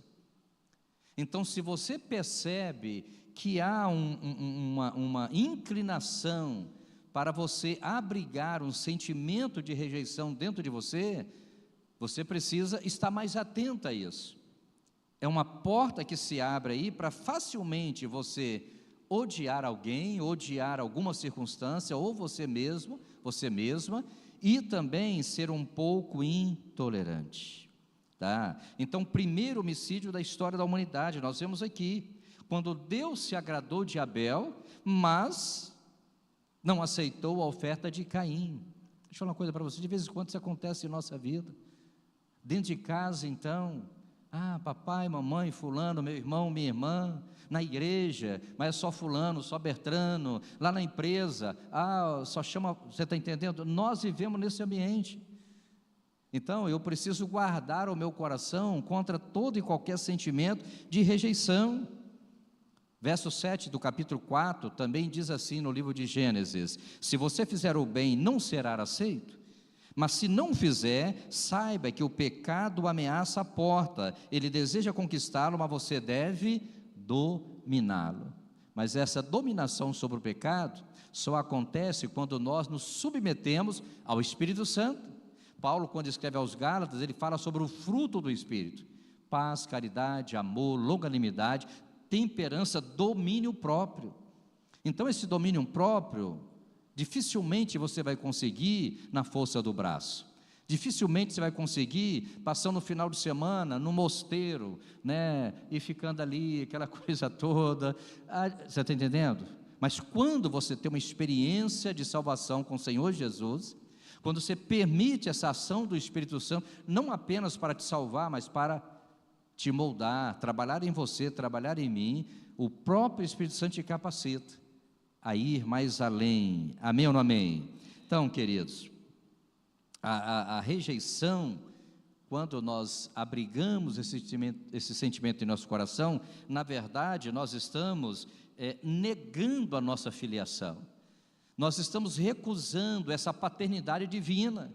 Então, se você percebe que há uma inclinação para você abrigar um sentimento de rejeição dentro de você, você precisa estar mais atento a isso. É uma porta que se abre aí para facilmente você odiar alguém, odiar alguma circunstância, ou você mesmo, você mesma, e também ser um pouco intolerante, tá? Então, primeiro homicídio da história da humanidade, nós vemos aqui, quando Deus se agradou de Abel, mas não aceitou a oferta de Caim. Deixa eu falar uma coisa para você, de vez em quando isso acontece em nossa vida, dentro de casa então, papai, mamãe, fulano, meu irmão, minha irmã, na igreja, mas é só fulano, só Bertrano, lá na empresa, só chama, você está entendendo? Nós vivemos nesse ambiente, então eu preciso guardar o meu coração contra todo e qualquer sentimento de rejeição. Verso 7 do capítulo 4, também diz assim no livro de Gênesis: se você fizer o bem, não será aceito, mas se não fizer, saiba que o pecado ameaça a porta, ele deseja conquistá-lo, mas você deve dominá-lo. Mas essa dominação sobre o pecado só acontece quando nós nos submetemos ao Espírito Santo. Paulo, quando escreve aos Gálatas, ele fala sobre o fruto do Espírito: paz, caridade, amor, longanimidade, temperança, domínio próprio. Então esse domínio próprio, dificilmente você vai conseguir na força do braço, dificilmente você vai conseguir passando o final de semana no mosteiro, né, e ficando ali, aquela coisa toda, você está entendendo? Mas quando você tem uma experiência de salvação com o Senhor Jesus, quando você permite essa ação do Espírito Santo, não apenas para te salvar, mas para te moldar, trabalhar em você, trabalhar em mim, o próprio Espírito Santo te capacita a ir mais além. Amém ou não amém? Então, queridos, a rejeição, quando nós abrigamos esse sentimento em nosso coração, na verdade, nós estamos negando a nossa filiação, nós estamos recusando essa paternidade divina.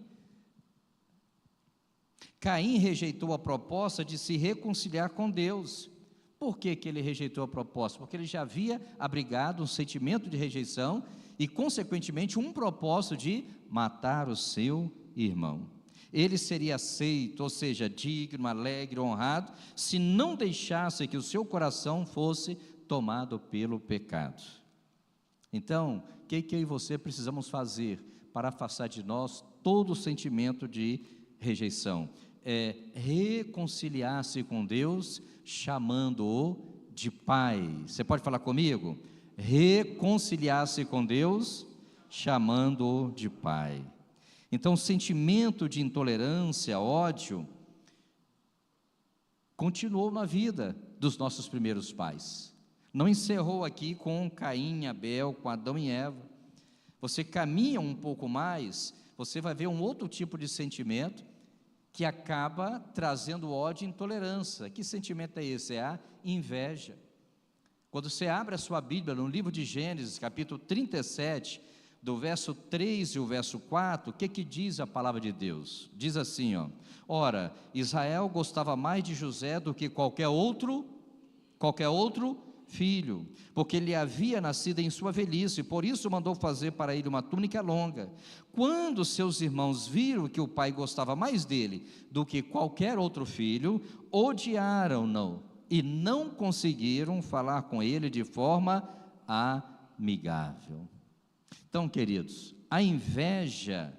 Caim rejeitou a proposta de se reconciliar com Deus. Por que ele rejeitou a proposta? Porque ele já havia abrigado um sentimento de rejeição e, consequentemente, um propósito de matar o seu irmão. Ele seria aceito, ou seja, digno, alegre, honrado, se não deixasse que o seu coração fosse tomado pelo pecado. Então, o que eu e você precisamos fazer para afastar de nós todo o sentimento de rejeição? É reconciliar-se com Deus, chamando-o de Pai. Você pode falar comigo? Reconciliar-se com Deus, chamando-o de Pai. Então, o sentimento de intolerância, ódio, continuou na vida dos nossos primeiros pais. Não encerrou aqui com Caim e Abel, com Adão e Eva. Você caminha um pouco mais, você vai ver um outro tipo de sentimento que acaba trazendo ódio e intolerância. Que sentimento é esse? É a inveja. Quando você abre a sua Bíblia no livro de Gênesis, capítulo 37, do verso 3 e o verso 4, o que diz a palavra de Deus? Diz assim, ó: ora, Israel gostava mais de José do que qualquer outro filho, porque ele havia nascido em sua velhice, e por isso mandou fazer para ele uma túnica longa. Quando seus irmãos viram que o pai gostava mais dele do que qualquer outro filho, odiaram-no e não conseguiram falar com ele de forma amigável. Então, queridos, a inveja,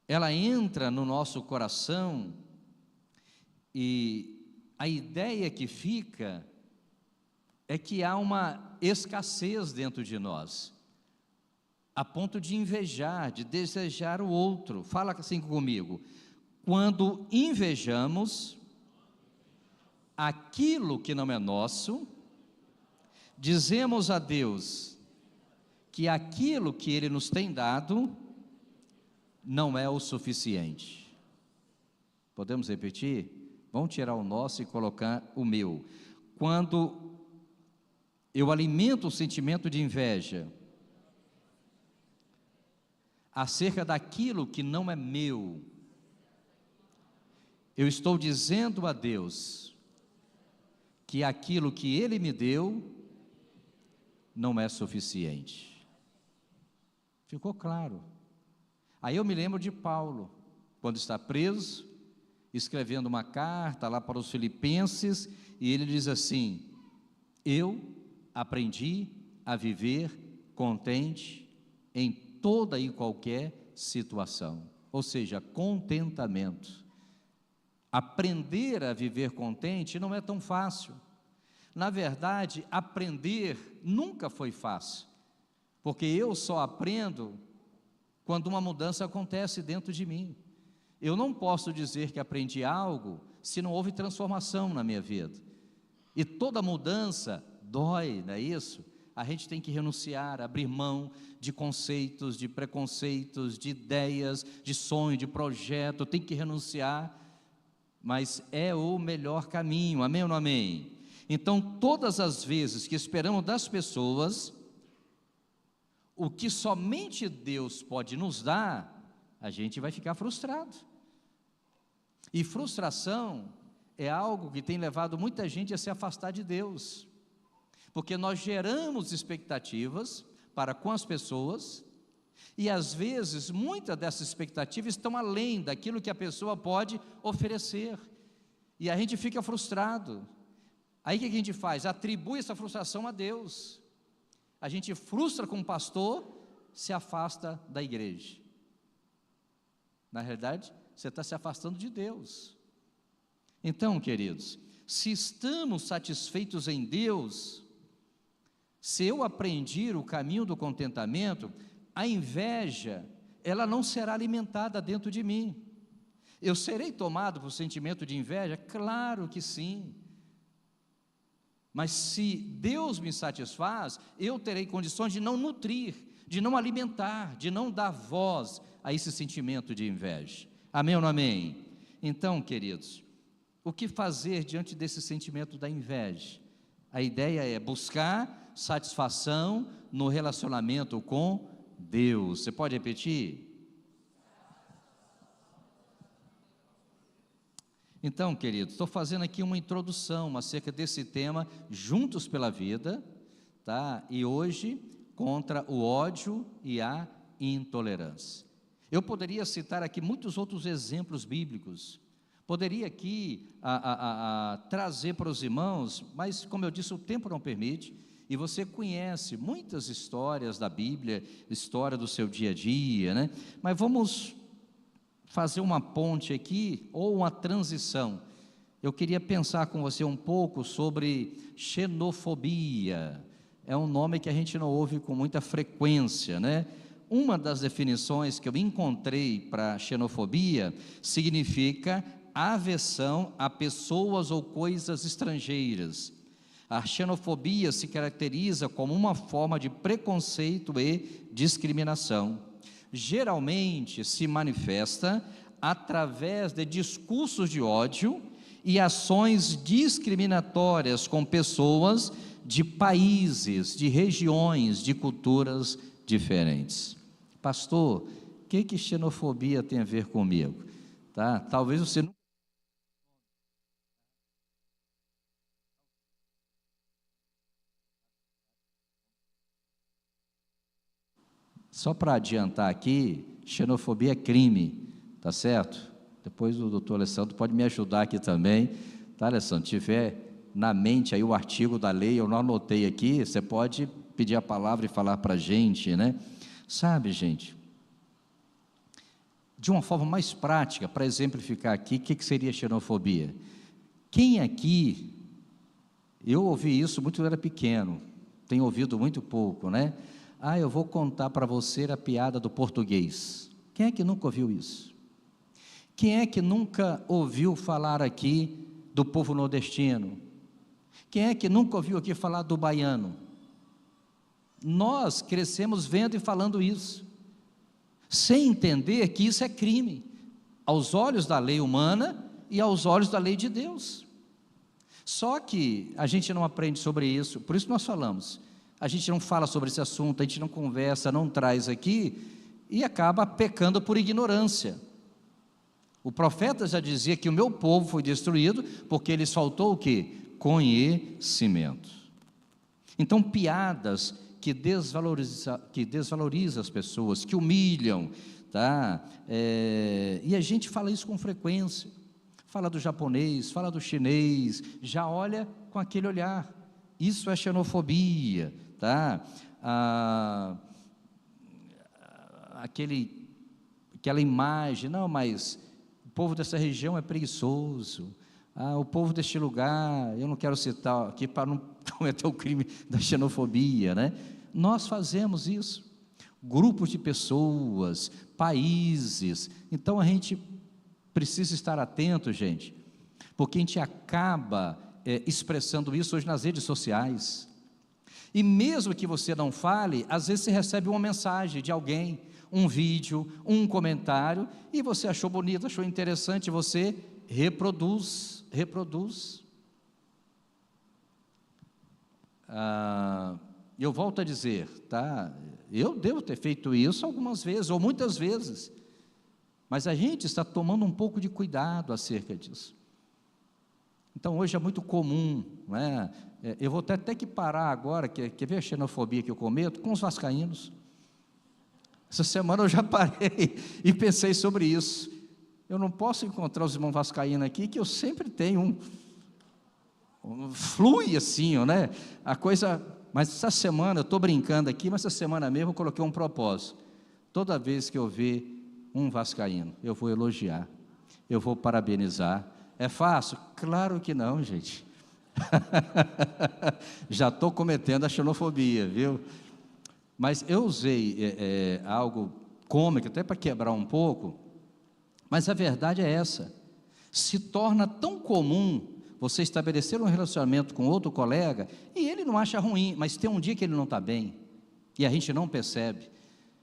ela entra no nosso coração e a ideia que fica é que há uma escassez dentro de nós, a ponto de invejar, de desejar o outro. Fala assim comigo: quando invejamos aquilo que não é nosso, dizemos a Deus que aquilo que Ele nos tem dado não é o suficiente. Podemos repetir? Vamos tirar o nosso e colocar o meu. Quando eu alimento o sentimento de inveja acerca daquilo que não é meu, eu estou dizendo a Deus que aquilo que Ele me deu não é suficiente. Ficou claro? Aí eu me lembro de Paulo, quando está preso, escrevendo uma carta lá para os filipenses, e ele diz assim: eu aprendi a viver contente em toda e qualquer situação, ou seja, contentamento. Aprender a viver contente não é tão fácil. Na verdade, aprender nunca foi fácil, porque eu só aprendo quando uma mudança acontece dentro de mim. Eu não posso dizer que aprendi algo se não houve transformação na minha vida. E toda mudança dói, não é isso? A gente tem que renunciar, abrir mão de conceitos, de preconceitos, de ideias, de sonho, de projeto, tem que renunciar, mas é o melhor caminho, amém ou não amém? Então, todas as vezes que esperamos das pessoas o que somente Deus pode nos dar, a gente vai ficar frustrado. E frustração é algo que tem levado muita gente a se afastar de Deus, porque nós geramos expectativas para com as pessoas, e às vezes muitas dessas expectativas estão além daquilo que a pessoa pode oferecer, e a gente fica frustrado. Aí o que a gente faz? Atribui essa frustração a Deus. A gente frustra com o pastor, se afasta da igreja. Na realidade, você está se afastando de Deus. Então, queridos, se estamos satisfeitos em Deus, se eu aprendi o caminho do contentamento, a inveja, ela não será alimentada dentro de mim. Eu serei tomado por sentimento de inveja? Claro que sim. Mas se Deus me satisfaz, eu terei condições de não nutrir, de não alimentar, de não dar voz a esse sentimento de inveja. Amém ou não amém? Então, queridos, o que fazer diante desse sentimento da inveja? A ideia é buscar satisfação no relacionamento com Deus. Você pode repetir? Então, queridos, estou fazendo aqui uma introdução acerca desse tema, Juntos pela Vida, tá? E hoje, contra o ódio e a intolerância. Eu poderia citar aqui muitos outros exemplos bíblicos, poderia aqui trazer para os irmãos, mas como eu disse, o tempo não permite, e você conhece muitas histórias da Bíblia, história do seu dia a dia, né? Mas vamos fazer uma ponte aqui, ou uma transição. Eu queria pensar com você um pouco sobre xenofobia. É um nome que a gente não ouve com muita frequência, né? Uma das definições que eu encontrei para xenofobia significa aversão a pessoas ou coisas estrangeiras. A xenofobia se caracteriza como uma forma de preconceito e discriminação. Geralmente se manifesta através de discursos de ódio e ações discriminatórias com pessoas de países, de regiões, de culturas diferentes. Pastor, o que xenofobia tem a ver comigo? Tá? Talvez você não... Só para adiantar aqui, xenofobia é crime, tá certo? Depois o doutor Alessandro pode me ajudar aqui também, tá, Alessandro? Se tiver na mente aí o artigo da lei, eu não anotei aqui, você pode pedir a palavra e falar para a gente, né? Sabe, gente, de uma forma mais prática, para exemplificar aqui, o que seria xenofobia? Quem aqui, eu ouvi isso muito quando eu era pequeno, tenho ouvido muito pouco, né? Eu vou contar para você a piada do português. Quem é que nunca ouviu isso? Quem é que nunca ouviu falar aqui do povo nordestino? Quem é que nunca ouviu aqui falar do baiano? Nós crescemos vendo e falando isso, sem entender que isso é crime, aos olhos da lei humana e aos olhos da lei de Deus. Só que a gente não aprende sobre isso, por isso nós falamos. A gente não fala sobre esse assunto, a gente não conversa, não traz aqui, e acaba pecando por ignorância. O profeta já dizia que o meu povo foi destruído, porque lhes faltou o quê? Conhecimento. Então, piadas que desvalorizam as pessoas, que humilham, tá? E a gente fala isso com frequência, fala do japonês, fala do chinês, já olha com aquele olhar, isso é xenofobia, tá? Aquela imagem, não, mas o povo dessa região é preguiçoso, o povo deste lugar, eu não quero citar aqui para não cometer o crime da xenofobia, né? Nós fazemos isso, grupos de pessoas, países, então a gente precisa estar atento, gente, porque a gente acaba expressando isso hoje nas redes sociais, e mesmo que você não fale, às vezes você recebe uma mensagem de alguém, um vídeo, um comentário, e você achou bonito, achou interessante, você reproduz. Eu volto a dizer, tá? Eu devo ter feito isso algumas vezes, ou muitas vezes, mas a gente está tomando um pouco de cuidado acerca disso. Então hoje é muito comum, né? Eu vou até ter que parar agora, quer ver a xenofobia que eu cometo? Com os vascaínos. Essa semana eu já parei e pensei sobre isso. Eu não posso encontrar os irmãos vascaínos aqui, que eu sempre tenho flui assim, né? A coisa, mas essa semana, eu estou brincando aqui, mas essa semana mesmo eu coloquei um propósito. Toda vez que eu ver um vascaíno, eu vou elogiar, eu vou parabenizar. É fácil? Claro que não, gente. Já estou cometendo a xenofobia, viu? Mas eu usei algo cômico, até para quebrar um pouco, mas a verdade é essa: se torna tão comum você estabelecer um relacionamento com outro colega, e ele não acha ruim, mas tem um dia que ele não está bem, e a gente não percebe.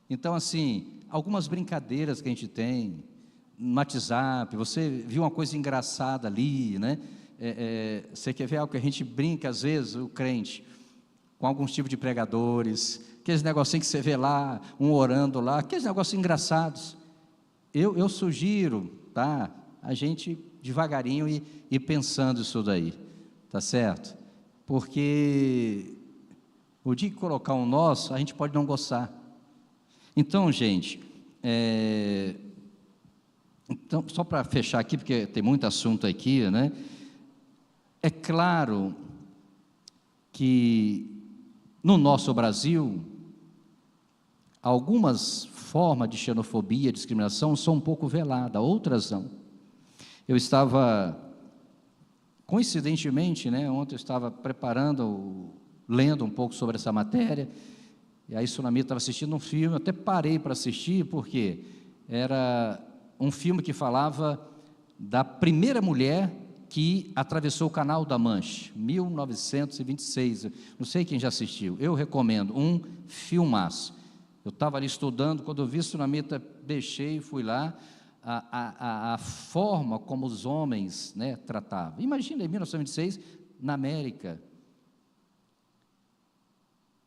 Então, assim, algumas brincadeiras que a gente tem no WhatsApp, você viu uma coisa engraçada ali, né? Você quer ver algo que a gente brinca, às vezes, o crente, com alguns tipos de pregadores, aqueles negocinhos que você vê lá, um orando lá, aqueles negocinhos engraçados. Eu sugiro, tá? A gente devagarinho e pensando isso daí, tá certo? Porque o dia que colocar um nosso, a gente pode não gostar. Então, gente, então, só para fechar aqui, porque tem muito assunto aqui, né? É claro que no nosso Brasil, algumas formas de xenofobia, discriminação são um pouco veladas, outras não. Eu estava, coincidentemente, né, ontem eu estava lendo um pouco sobre essa matéria, e aí Sunamita estava assistindo um filme, eu até parei para assistir, porque era um filme que falava da primeira mulher que atravessou o Canal da Mancha, 1926, não sei quem já assistiu, eu recomendo, um filmaço. Eu estava ali estudando, quando eu vi Sunamita, deixei e fui lá. A forma como os homens, né, tratavam. Imagina, em 1926, na América,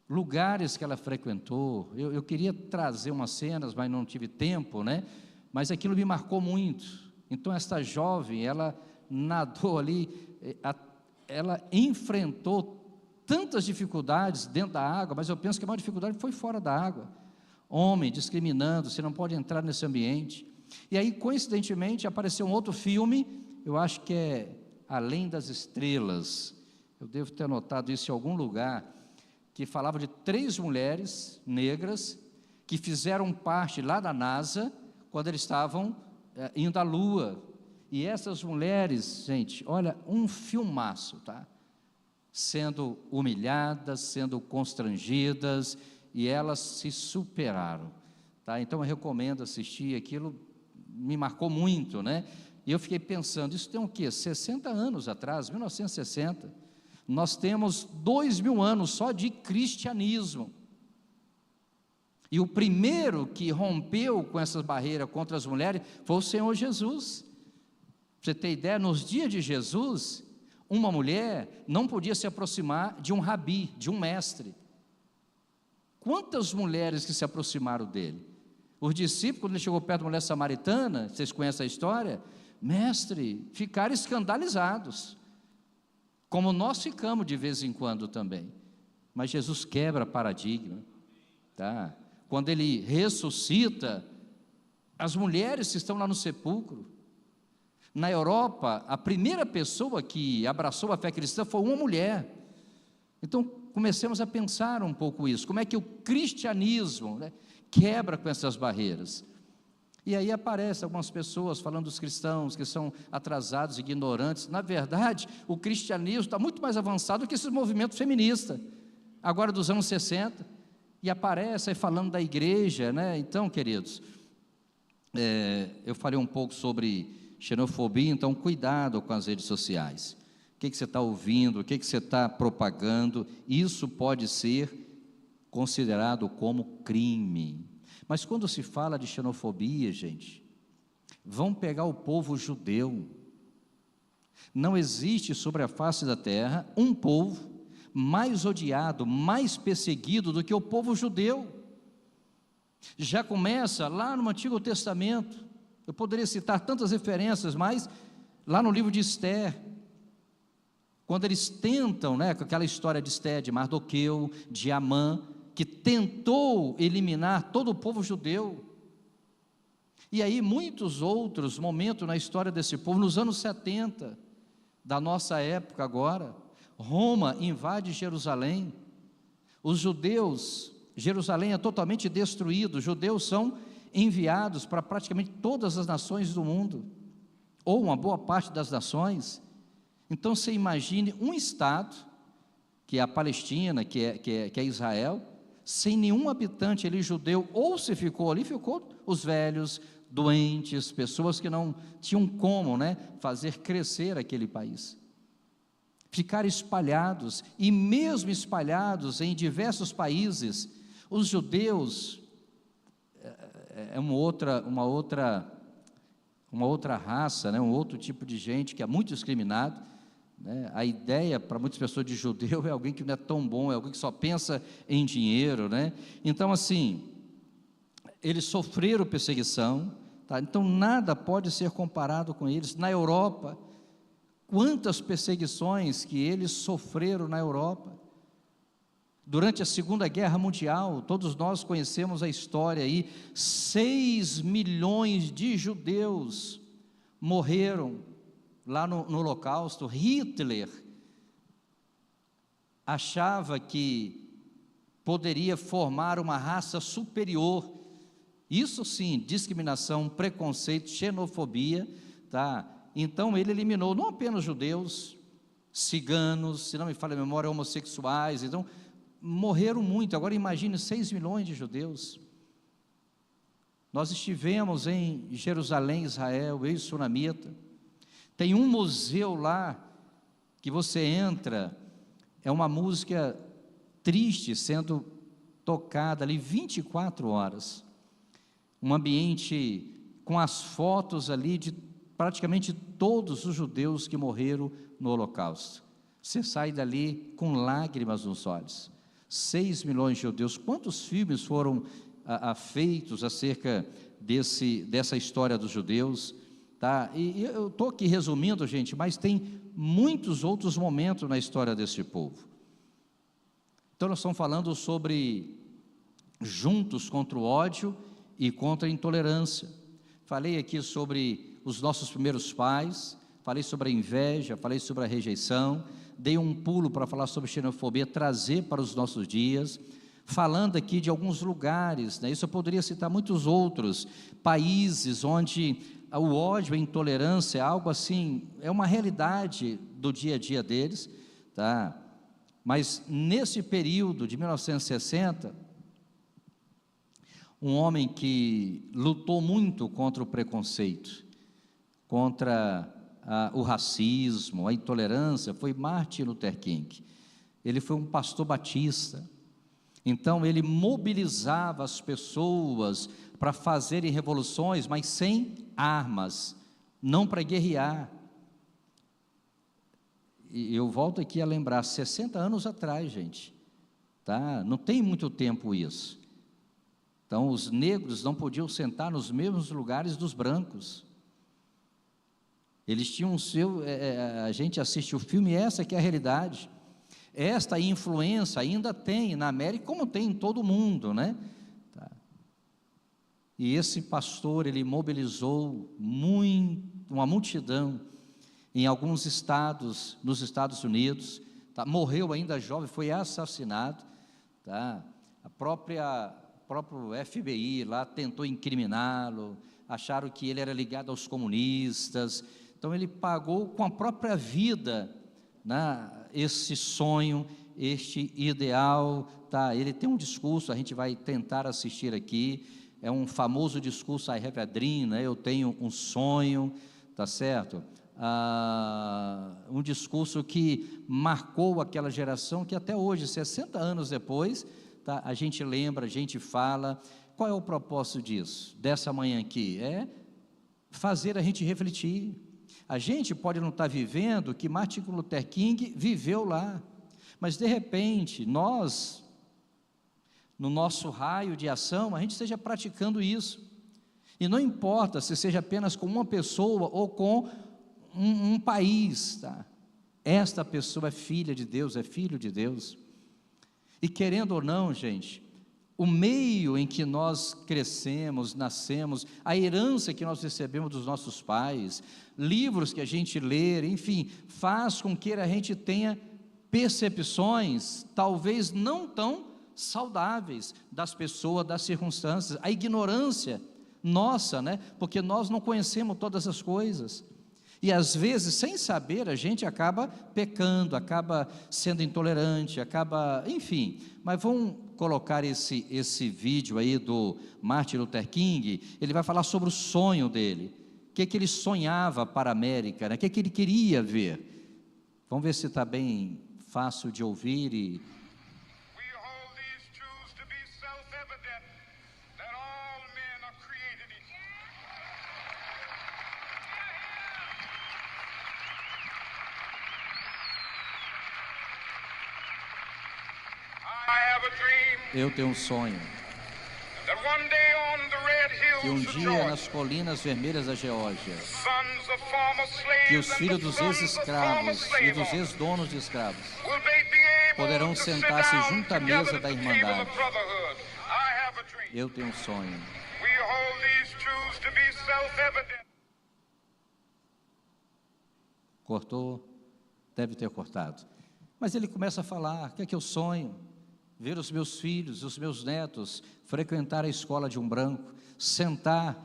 lugares que ela frequentou. Eu queria trazer umas cenas, mas não tive tempo, né? Mas aquilo me marcou muito. Então, esta jovem, ela nadou ali, ela enfrentou tantas dificuldades dentro da água, mas eu penso que a maior dificuldade foi fora da água. Homem discriminando, você não pode entrar nesse ambiente. E aí, coincidentemente, apareceu um outro filme, eu acho que é Além das Estrelas, eu devo ter anotado isso em algum lugar, que falava de 3 mulheres negras que fizeram parte lá da NASA, quando eles estavam indo à Lua. E essas mulheres, gente, olha, um filmaço, tá? Sendo humilhadas, sendo constrangidas, e elas se superaram, tá? Então eu recomendo assistir aquilo, me marcou muito, né? E eu fiquei pensando, isso tem o quê? 60 anos atrás, 1960, nós temos 2000 anos só de cristianismo, e o primeiro que rompeu com essas barreiras contra as mulheres foi o Senhor Jesus. Pra você ter ideia, nos dias de Jesus, uma mulher não podia se aproximar de um rabi, de um mestre. Quantas mulheres que se aproximaram dele? Os discípulos, quando ele chegou perto da mulher samaritana, vocês conhecem a história? Mestre, ficaram escandalizados, como nós ficamos de vez em quando também. Mas Jesus quebra paradigma, tá? Quando ele ressuscita, as mulheres que estão lá no sepulcro, na Europa, a primeira pessoa que abraçou a fé cristã foi uma mulher. Então, comecemos a pensar um pouco isso, como é que o cristianismo, né, quebra com essas barreiras. E aí aparecem algumas pessoas falando dos cristãos que são atrasados, ignorantes. Na verdade, o cristianismo está muito mais avançado que esses movimentos feministas, agora dos anos 60, e aparece aí falando da igreja, né? Então, queridos, eu falei um pouco sobre xenofobia, então cuidado com as redes sociais. O que você está ouvindo, o que você está propagando, isso pode ser considerado como crime. Mas quando se fala de xenofobia, gente, vão pegar o povo judeu. Não existe sobre a face da terra um povo mais odiado, mais perseguido do que o povo judeu. Já começa lá no Antigo Testamento. Eu poderia citar tantas referências, mas lá no livro de Esther, quando eles tentam, né, com aquela história de Esther, de Mardoqueu, de Amã, que tentou eliminar todo o povo judeu. E aí muitos outros momentos na história desse povo, nos anos 70, da nossa época agora, Roma invade Jerusalém, os judeus, Jerusalém é totalmente destruído, os judeus são enviados para praticamente todas as nações do mundo, ou uma boa parte das nações. Então você imagine um estado, que é a Palestina, que é Israel, sem nenhum habitante ali judeu, ou se ficou ali, ficou os velhos, doentes, pessoas que não tinham como, né, fazer crescer aquele país. Ficaram espalhados, e mesmo espalhados em diversos países, os judeus é uma outra raça, né, um outro tipo de gente que é muito discriminado, né? A ideia para muitas pessoas de judeu é alguém que não é tão bom, é alguém que só pensa em dinheiro, né? Então, assim, eles sofreram perseguição, tá? Então nada pode ser comparado com eles. Na Europa, quantas perseguições que eles sofreram na Europa. Durante a Segunda Guerra Mundial, todos nós conhecemos a história aí, 6 milhões de judeus morreram lá no Holocausto. Hitler achava que poderia formar uma raça superior. Isso sim, discriminação, preconceito, xenofobia, tá? Então ele eliminou não apenas judeus, ciganos, se não me falha a memória, homossexuais. Então morreram muito. Agora imagine 6 milhões de judeus. Nós estivemos em Jerusalém, Israel, eu e Sunamita. Tem um museu lá que você entra, é uma música triste sendo tocada ali 24 horas. Um ambiente com as fotos ali de praticamente todos os judeus que morreram no Holocausto. Você sai dali com lágrimas nos olhos. 6 milhões de judeus. Quantos filmes foram feitos acerca dessa história dos judeus? Tá? E eu estou aqui resumindo, gente, mas tem muitos outros momentos na história desse povo. Então nós estamos falando sobre juntos contra o ódio e contra a intolerância. Falei aqui sobre os nossos primeiros pais, falei sobre a inveja, falei sobre a rejeição, dei um pulo para falar sobre xenofobia, trazer para os nossos dias, falando aqui de alguns lugares, né? Isso eu poderia citar muitos outros países onde o ódio e a intolerância é algo assim, é uma realidade do dia a dia deles, tá? Mas nesse período de 1960, um homem que lutou muito contra o preconceito, contra o racismo, a intolerância, foi Martin Luther King. Ele foi um pastor batista. Então ele mobilizava as pessoas para fazerem revoluções, mas sem armas, não para guerrear. E eu volto aqui a lembrar, 60 anos atrás, gente, tá? Não tem muito tempo isso. Então os negros não podiam sentar nos mesmos lugares dos brancos. Eles tinham a gente assiste o filme, essa que é a realidade. Esta influência ainda tem na América, como tem em todo o mundo, né? Tá. E esse pastor, ele mobilizou uma multidão em alguns estados, nos Estados Unidos, tá? Morreu ainda jovem, foi assassinado, tá? O próprio FBI lá tentou incriminá-lo, acharam que ele era ligado aos comunistas. Então ele pagou com a própria vida, né, esse sonho, este ideal, tá? Ele tem um discurso, a gente vai tentar assistir aqui, é um famoso discurso, I have a dream, né? Eu tenho um sonho, tá certo? Um discurso que marcou aquela geração, que até hoje, 60 anos depois, tá? A gente lembra, a gente fala. Qual é o propósito disso, dessa manhã aqui? É fazer a gente refletir. A gente pode não estar vivendo o que Martin Luther King viveu lá, mas de repente, nós, no nosso raio de ação, a gente esteja praticando isso, e não importa se seja apenas com uma pessoa ou com um país, tá? Esta pessoa é filha de Deus, é filho de Deus, e querendo ou não, gente, o meio em que nós crescemos, nascemos, a herança que nós recebemos dos nossos pais, livros que a gente lê, enfim, faz com que a gente tenha percepções, talvez não tão saudáveis, das pessoas, das circunstâncias, a ignorância nossa, né? Porque nós não conhecemos todas essas coisas, e às vezes, sem saber, a gente acaba pecando, acaba sendo intolerante, acaba, enfim, mas colocar esse vídeo aí do Martin Luther King. Ele vai falar sobre o sonho dele, o que ele sonhava para a América, né? O que ele queria ver. Vamos ver se está bem fácil de ouvir e... Eu tenho um sonho que um dia nas colinas vermelhas da Geórgia, que os filhos dos ex-escravos e dos ex-donos de escravos poderão sentar-se junto à mesa da Irmandade. Eu tenho um sonho. Cortou? Deve ter cortado. Mas ele começa a falar: o que é que eu sonho? Ver os meus filhos, os meus netos, frequentar a escola de um branco, sentar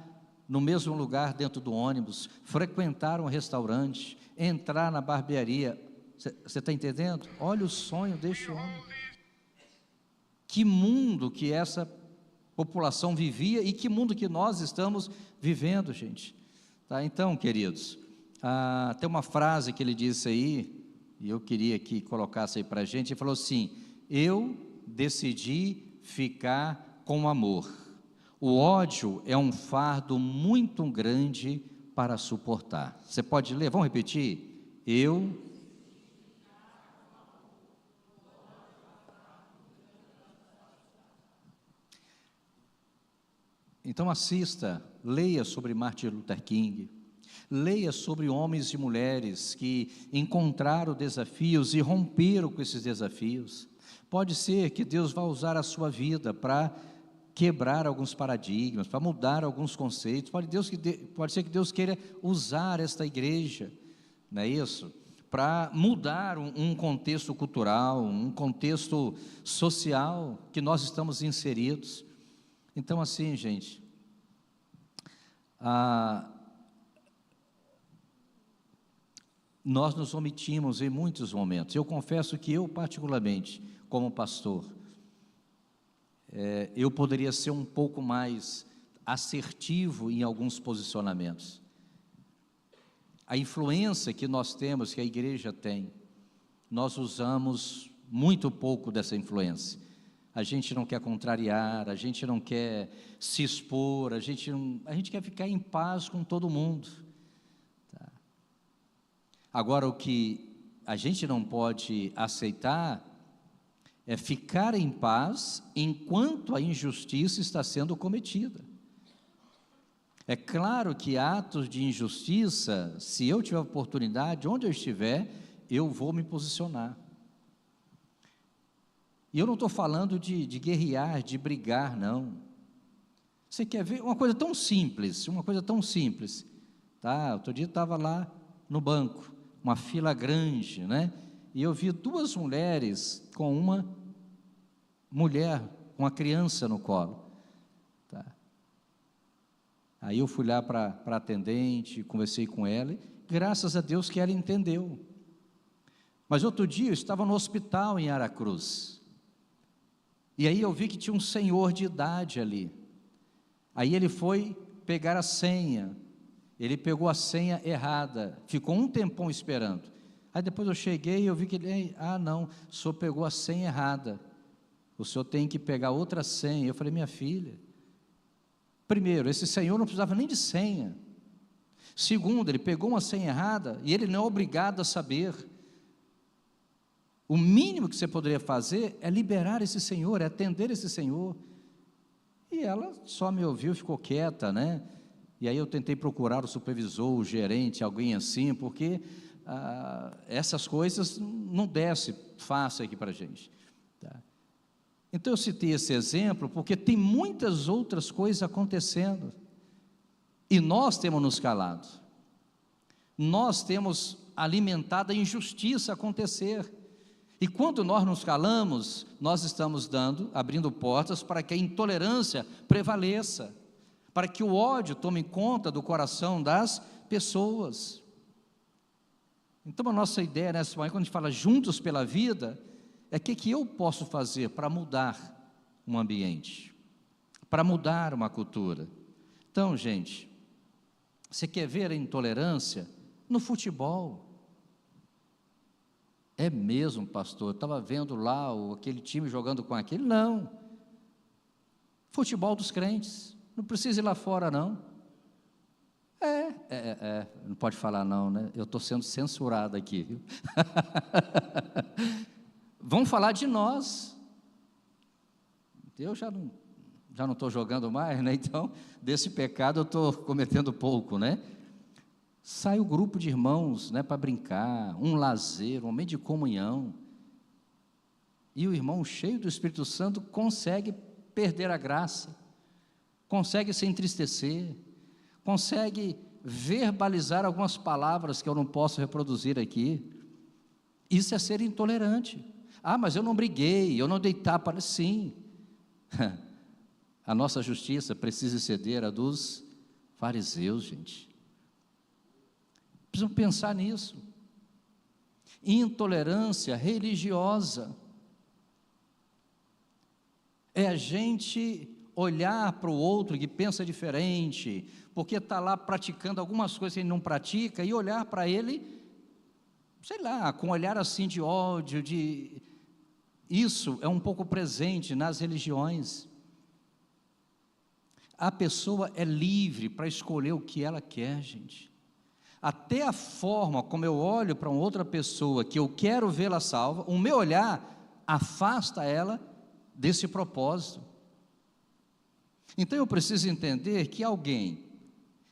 no mesmo lugar dentro do ônibus, frequentar um restaurante, entrar na barbearia. Você está entendendo? Olha o sonho deste homem. Que mundo que essa população vivia e que mundo que nós estamos vivendo, gente. Tá? Então, queridos, tem uma frase que ele disse aí, e eu queria que colocasse aí para a gente. Ele falou assim: eu decidi ficar com amor. O ódio é um fardo muito grande para suportar. Você pode ler? Vamos repetir? Então assista, leia sobre Martin Luther King, leia sobre homens e mulheres que encontraram desafios e romperam com esses desafios. Pode ser que Deus vá usar a sua vida para quebrar alguns paradigmas, para mudar alguns conceitos. Pode ser que Deus queira usar esta igreja, não é isso? Para mudar um contexto cultural, um contexto social que nós estamos inseridos. Então, assim, gente, nós nos omitimos em muitos momentos. Eu confesso que eu, particularmente, como pastor, eu poderia ser um pouco mais assertivo em alguns posicionamentos. A influência que nós temos, que a igreja tem, nós usamos muito pouco dessa influência. A gente não quer contrariar, a gente não quer se expor, a gente quer ficar em paz com todo mundo. Tá? Agora, o que a gente não pode aceitar é ficar em paz enquanto a injustiça está sendo cometida. É claro que atos de injustiça, se eu tiver oportunidade, onde eu estiver, eu vou me posicionar. E eu não estou falando de guerrear, de brigar, não. Você quer ver uma coisa tão simples, tá? Outro dia eu estava lá no banco, uma fila grande, né? E eu vi duas mulheres com uma mulher, com uma criança no colo. Tá? Aí eu fui lá para a atendente, conversei com ela, e graças a Deus que ela entendeu. Mas outro dia eu estava no hospital em Aracruz, e aí eu vi que tinha um senhor de idade ali. Aí ele foi pegar a senha, ele pegou a senha errada, ficou um tempão esperando. Aí depois eu cheguei e eu vi que ele, não, o senhor pegou a senha errada, o senhor tem que pegar outra senha. Eu falei: minha filha, primeiro, esse senhor não precisava nem de senha. Segundo, ele pegou uma senha errada e ele não é obrigado a saber. O mínimo que você poderia fazer é liberar esse senhor, é atender esse senhor. E ela só me ouviu, ficou quieta, né? E aí eu tentei procurar o supervisor, o gerente, alguém assim, porque essas coisas não desce fácil aqui para a gente. Tá? Então eu citei esse exemplo porque tem muitas outras coisas acontecendo e nós temos nos calado, nós temos alimentado a injustiça acontecer, e quando nós nos calamos, nós estamos abrindo portas para que a intolerância prevaleça, para que o ódio tome conta do coração das pessoas. Então a nossa ideia nessa manhã, quando a gente fala juntos pela vida, é o que eu posso fazer para mudar um ambiente, para mudar uma cultura. Então, gente, você quer ver a intolerância no futebol? É mesmo, pastor, eu estava vendo lá aquele time jogando com aquele. Não, futebol dos crentes, não precisa ir lá fora não. Não pode falar não, né? Eu estou sendo censurado aqui, viu? Vamos falar de nós. Eu já não estou jogando mais, né? Então, desse pecado eu estou cometendo pouco, né? Sai o grupo de irmãos, né, para brincar, um lazer, um momento de comunhão. E o irmão cheio do Espírito Santo consegue perder a graça, consegue se entristecer, consegue verbalizar algumas palavras que eu não posso reproduzir aqui. Isso é ser intolerante. Ah, mas eu não briguei, eu não dei tapa. Sim, a nossa justiça precisa exceder a dos fariseus, gente. Precisam pensar nisso. Intolerância religiosa é a gente olhar para o outro que pensa diferente, porque está lá praticando algumas coisas que ele não pratica, e olhar para ele, sei lá, com um olhar assim de ódio, Isso é um pouco presente nas religiões. A pessoa é livre para escolher o que ela quer, gente. Até a forma como eu olho para uma outra pessoa que eu quero vê-la salva, o meu olhar afasta ela desse propósito. Então eu preciso entender que alguém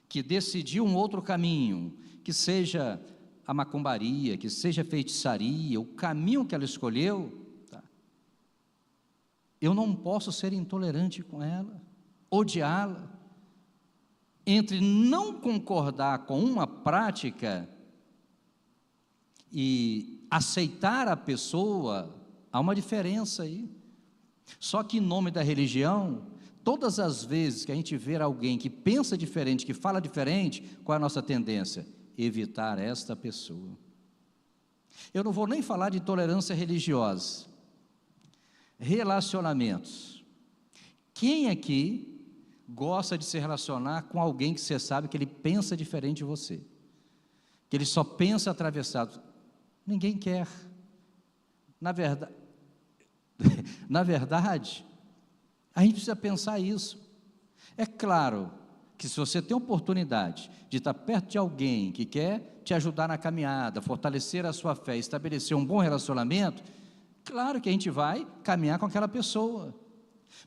que decidiu um outro caminho, que seja a macumbaria, que seja a feitiçaria, o caminho que ela escolheu, tá? Eu não posso ser intolerante com ela, odiá-la. Entre não concordar com uma prática e aceitar a pessoa, há uma diferença aí. Só que em nome da religião, todas as vezes que a gente vê alguém que pensa diferente, que fala diferente, qual é a nossa tendência? Evitar esta pessoa. Eu não vou nem falar de intolerância religiosa. Relacionamentos. Quem aqui gosta de se relacionar com alguém que você sabe que ele pensa diferente de você, que ele só pensa atravessado? Ninguém quer. Na verdade, a gente precisa pensar isso. É claro que se você tem a oportunidade de estar perto de alguém que quer te ajudar na caminhada, fortalecer a sua fé, estabelecer um bom relacionamento, claro que a gente vai caminhar com aquela pessoa.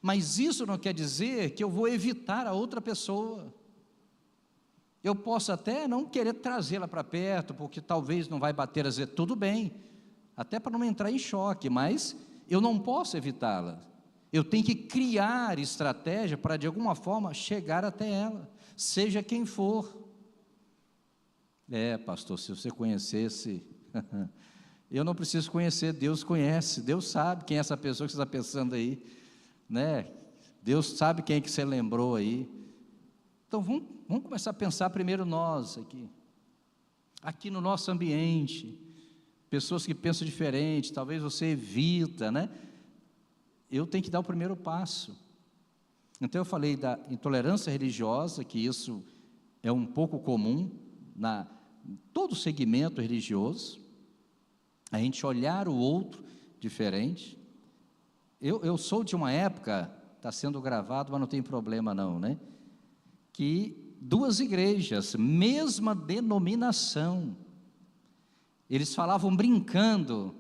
Mas isso não quer dizer que eu vou evitar a outra pessoa. Eu posso até não querer trazê-la para perto, porque talvez não vai bater, às vezes, tudo bem, até para não entrar em choque, mas eu não posso evitá-la. Eu tenho que criar estratégia para, de alguma forma, chegar até ela, seja quem for. Pastor, se você conhecesse... Eu não preciso conhecer, Deus conhece, Deus sabe quem é essa pessoa que você está pensando aí, né? Deus sabe quem é que você lembrou aí. Então vamos começar a pensar primeiro nós aqui no nosso ambiente, pessoas que pensam diferente, talvez você evita, né? Eu tenho que dar o primeiro passo. Então eu falei da intolerância religiosa, que isso é um pouco comum em todo segmento religioso, a gente olhar o outro diferente. Eu sou de uma época, está sendo gravado, mas não tem problema não, né? Que duas igrejas, mesma denominação, eles falavam brincando,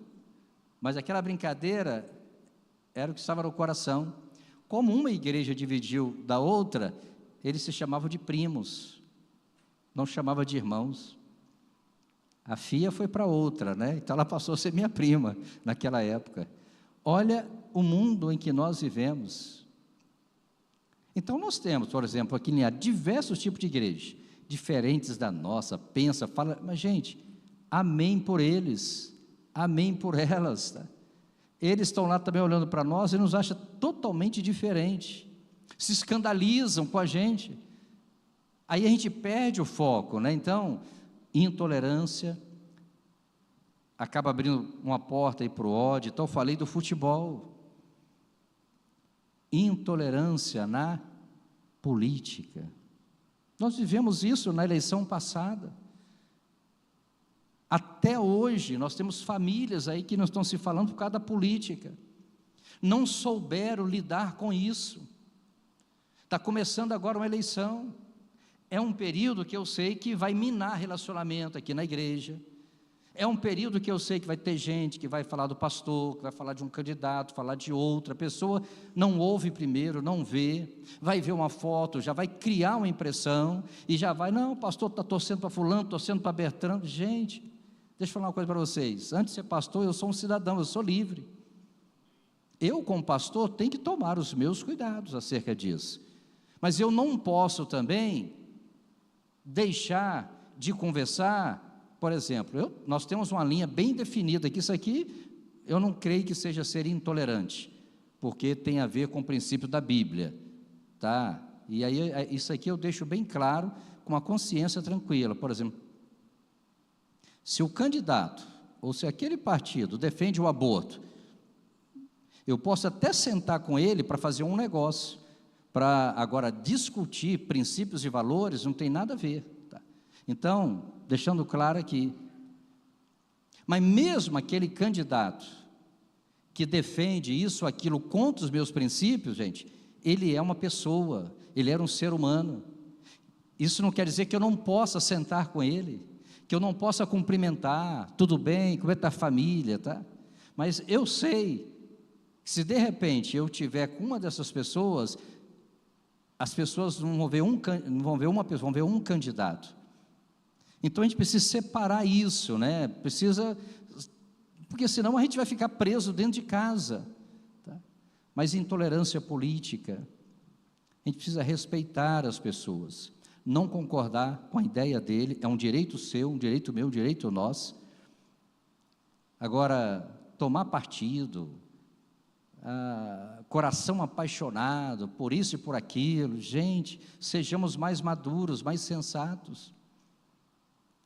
mas aquela brincadeira era o que estava no coração. Como uma igreja dividiu da outra, eles se chamavam de primos, não chamava de irmãos. A filha foi para outra, né? Então ela passou a ser minha prima naquela época. Olha o mundo em que nós vivemos. Então nós temos, por exemplo, aqui em diversos tipos de igrejas, diferentes da nossa, pensa, fala, mas gente, amém por eles, amém por elas, tá? Eles estão lá também olhando para nós e nos acham totalmente diferente, se escandalizam com a gente, aí a gente perde o foco, né? Então, intolerância acaba abrindo uma porta aí para o ódio. Então eu falei do futebol. intolerância na política. Nós vivemos isso na eleição passada. Até hoje, nós temos famílias aí que não estão se falando por causa da política. Não souberam lidar com isso. Está começando agora uma eleição. É um período que eu sei que vai minar relacionamento aqui na igreja. É um período que eu sei que vai ter gente que vai falar do pastor, que vai falar de um candidato, falar de outra. A pessoa não ouve primeiro, não vê, vai ver uma foto, já vai criar uma impressão, e já vai, não, o pastor está torcendo para fulano, torcendo para Bertrando. Gente, deixa eu falar uma coisa para vocês. Antes de ser pastor, eu sou um cidadão, eu sou livre. Eu, como pastor, tenho que tomar os meus cuidados acerca disso. Mas eu não posso também deixar de conversar. Por exemplo, nós temos uma linha bem definida aqui. Isso aqui, eu não creio que seja ser intolerante, porque tem a ver com o princípio da Bíblia, tá? E aí, isso aqui eu deixo bem claro, com uma consciência tranquila. Por exemplo, se o candidato, ou se aquele partido defende o aborto, eu posso até sentar com ele para fazer um negócio, para agora discutir princípios e valores, não tem nada a ver. Então, deixando claro aqui, mas mesmo aquele candidato que defende isso, aquilo contra os meus princípios, gente, ele é uma pessoa, ele era um ser humano. Isso não quer dizer que eu não possa sentar com ele, que eu não possa cumprimentar, tudo bem, como é que está a família, tá? Mas eu sei que se de repente eu tiver com uma dessas pessoas, as pessoas não vão ver uma pessoa, vão ver um candidato. Então a gente precisa separar isso, né? Porque senão a gente vai ficar preso dentro de casa, tá? Mas intolerância política, a gente precisa respeitar as pessoas, não concordar com a ideia dele, é um direito seu, um direito meu, um direito nosso. Agora, tomar partido, coração apaixonado por isso e por aquilo, gente, sejamos mais maduros, mais sensatos.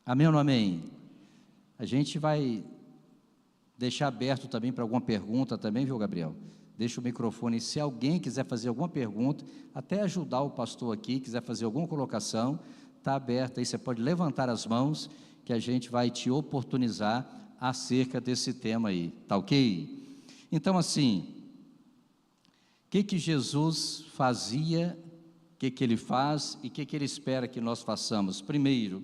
Amém ou não amém? A gente vai deixar aberto também para alguma pergunta também, viu, Gabriel? Deixa o microfone, se alguém quiser fazer alguma pergunta, até ajudar o pastor aqui, quiser fazer alguma colocação, está aberto aí, você pode levantar as mãos, que a gente vai te oportunizar acerca desse tema aí, tá ok? Então, assim, o que Jesus fazia, o que Ele faz e o que Ele espera que nós façamos? Primeiro,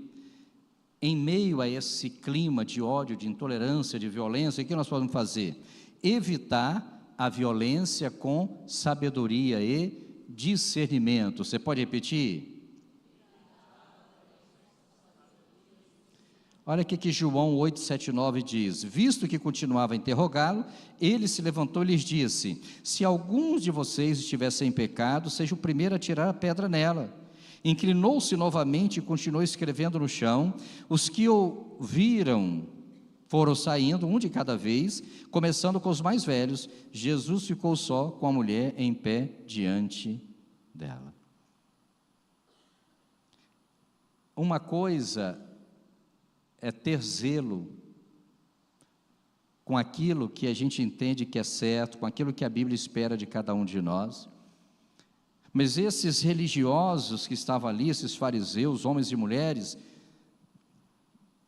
em meio a esse clima de ódio, de intolerância, de violência, o que nós podemos fazer? Evitar a violência com sabedoria e discernimento. Você pode repetir? Olha o que João 8,7-9 diz: visto que continuava a interrogá-lo, ele se levantou e lhes disse: se alguns de vocês estivessem em pecado, seja o primeiro a tirar a pedra nela. Inclinou-se novamente e continuou escrevendo no chão. Os que o viram foram saindo, um de cada vez, começando com os mais velhos. Jesus ficou só com a mulher em pé diante dela. Uma coisa é ter zelo com aquilo que a gente entende que é certo, com aquilo que a Bíblia espera de cada um de nós. Mas esses religiosos que estavam ali, esses fariseus, homens e mulheres,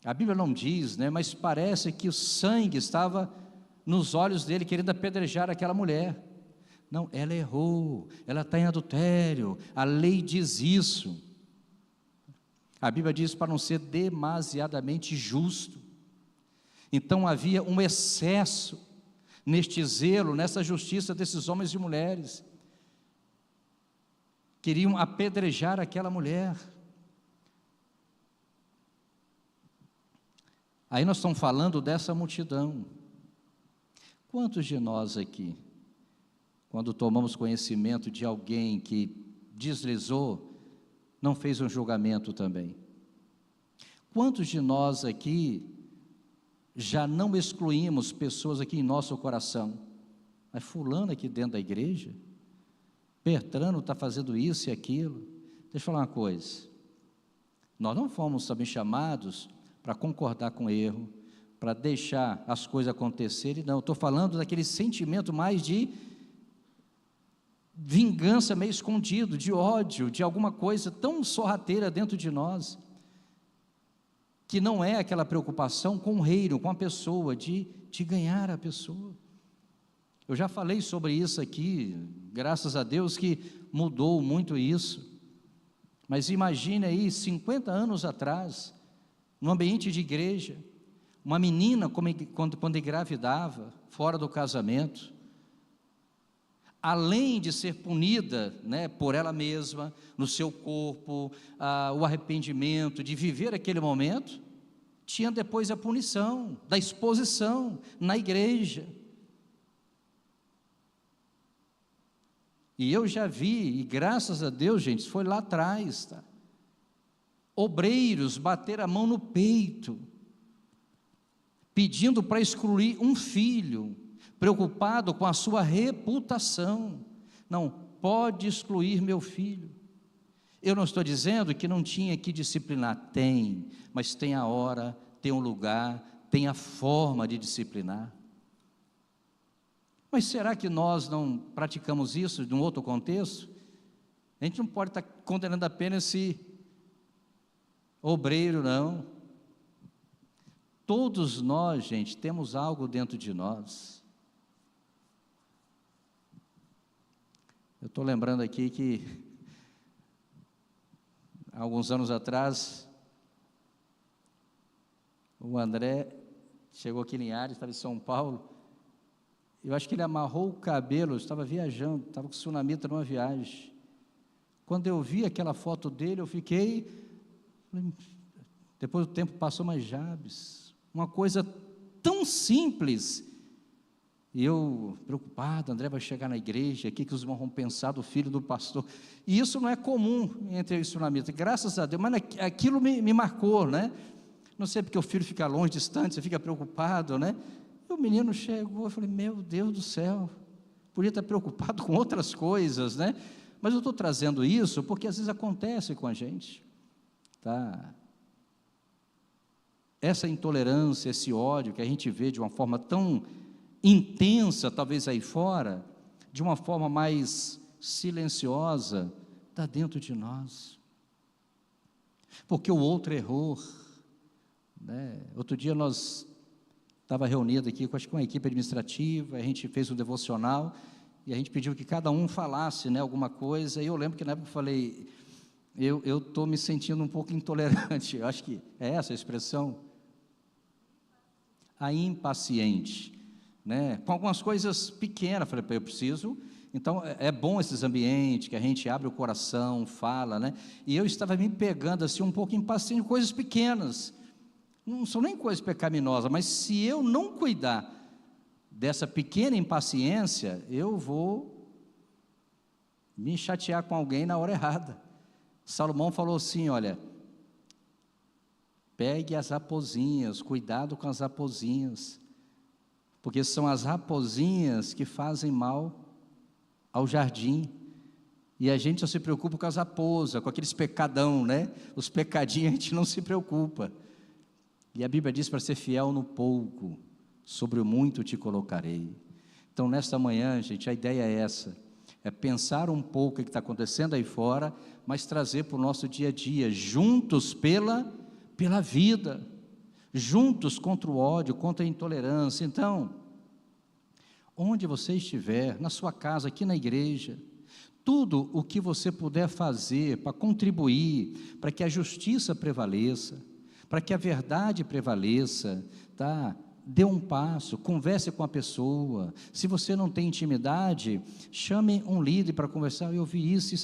a Bíblia não diz, né, mas parece que o sangue estava nos olhos dele, querendo apedrejar aquela mulher. Não, ela errou, ela está em adultério, a lei diz isso. A Bíblia diz para não ser demasiadamente justo. Então havia um excesso neste zelo, nessa justiça desses homens e mulheres. Queriam apedrejar aquela mulher. Aí nós estamos falando dessa multidão. Quantos de nós aqui, quando tomamos conhecimento de alguém que deslizou, não fez um julgamento também? Quantos de nós aqui já não excluímos pessoas aqui em nosso coração? Mas fulano aqui dentro da igreja, Bertrando está fazendo isso e aquilo. Deixa eu falar uma coisa, nós não fomos também chamados para concordar com o erro, para deixar as coisas acontecerem, não, estou falando daquele sentimento mais de vingança meio escondido, de ódio, de alguma coisa tão sorrateira dentro de nós, que não é aquela preocupação com o reino, com a pessoa, de ganhar a pessoa. Eu já falei sobre isso aqui, graças a Deus que mudou muito isso, mas imagine aí, 50 anos atrás, no ambiente de igreja, uma menina, quando engravidava, fora do casamento, além de ser punida, né, por ela mesma, no seu corpo, o arrependimento, de viver aquele momento, tinha depois a punição, da exposição na igreja. E eu já vi, e graças a Deus, gente, isso foi lá atrás, tá? Obreiros bater a mão no peito, pedindo para excluir um filho, preocupado com a sua reputação. Não, pode excluir meu filho. Eu não estou dizendo que não tinha que disciplinar, tem, mas tem a hora, tem o lugar, tem a forma de disciplinar. Mas será que nós não praticamos isso em um outro contexto? A gente não pode estar condenando apenas esse obreiro, não. Todos nós, gente, temos algo dentro de nós. Eu estou lembrando aqui que, há alguns anos atrás, o André chegou aqui em Linhares, estava em São Paulo. Eu acho que ele amarrou o cabelo, estava viajando, estava com tsunamita numa viagem. Quando eu vi aquela foto dele, eu fiquei, depois do tempo passou mais Jabes, uma coisa tão simples, e eu preocupado, André vai chegar na igreja, o que os irmãos vão pensar do filho do pastor, e isso não é comum entre os tsunamitas, graças a Deus, mas aquilo me marcou, né? Não sei porque o filho fica longe, distante, você fica preocupado, né? E o menino chegou, eu falei, meu Deus do céu, podia estar preocupado com outras coisas, né? Mas eu estou trazendo isso porque às vezes acontece com a gente, tá? Essa intolerância, esse ódio que a gente vê de uma forma tão intensa, talvez aí fora, de uma forma mais silenciosa, está dentro de nós, porque o outro errou, né? Outro dia nós estava reunido aqui, acho que com a equipe administrativa, a gente fez um devocional, e a gente pediu que cada um falasse, né, alguma coisa, e eu lembro que na época eu falei, eu estou me sentindo um pouco intolerante, eu acho que é essa a expressão, a impaciente, né, com algumas coisas pequenas. Eu falei, eu preciso, então é bom esses ambientes, que a gente abre o coração, fala, né, e eu estava me pegando assim um pouco impaciente, coisas pequenas, não são nem coisas pecaminosas, mas se eu não cuidar dessa pequena impaciência, eu vou me chatear com alguém na hora errada. Salomão falou assim, olha, pegue as raposinhas, cuidado com as raposinhas, porque são as raposinhas que fazem mal ao jardim, e a gente só se preocupa com as raposas, com aqueles pecadão, né? Os pecadinhos a gente não se preocupa. E a Bíblia diz para ser fiel no pouco, sobre o muito te colocarei. Então, nesta manhã, gente, a ideia é essa, é pensar um pouco o que está acontecendo aí fora, mas trazer para o nosso dia a dia, juntos pela vida, juntos contra o ódio, contra a intolerância. Então, onde você estiver, na sua casa, aqui na igreja, tudo o que você puder fazer para contribuir, para que a justiça prevaleça, para que a verdade prevaleça, tá? Dê um passo, converse com a pessoa. Se você não tem intimidade, chame um líder para conversar. Eu vi isso.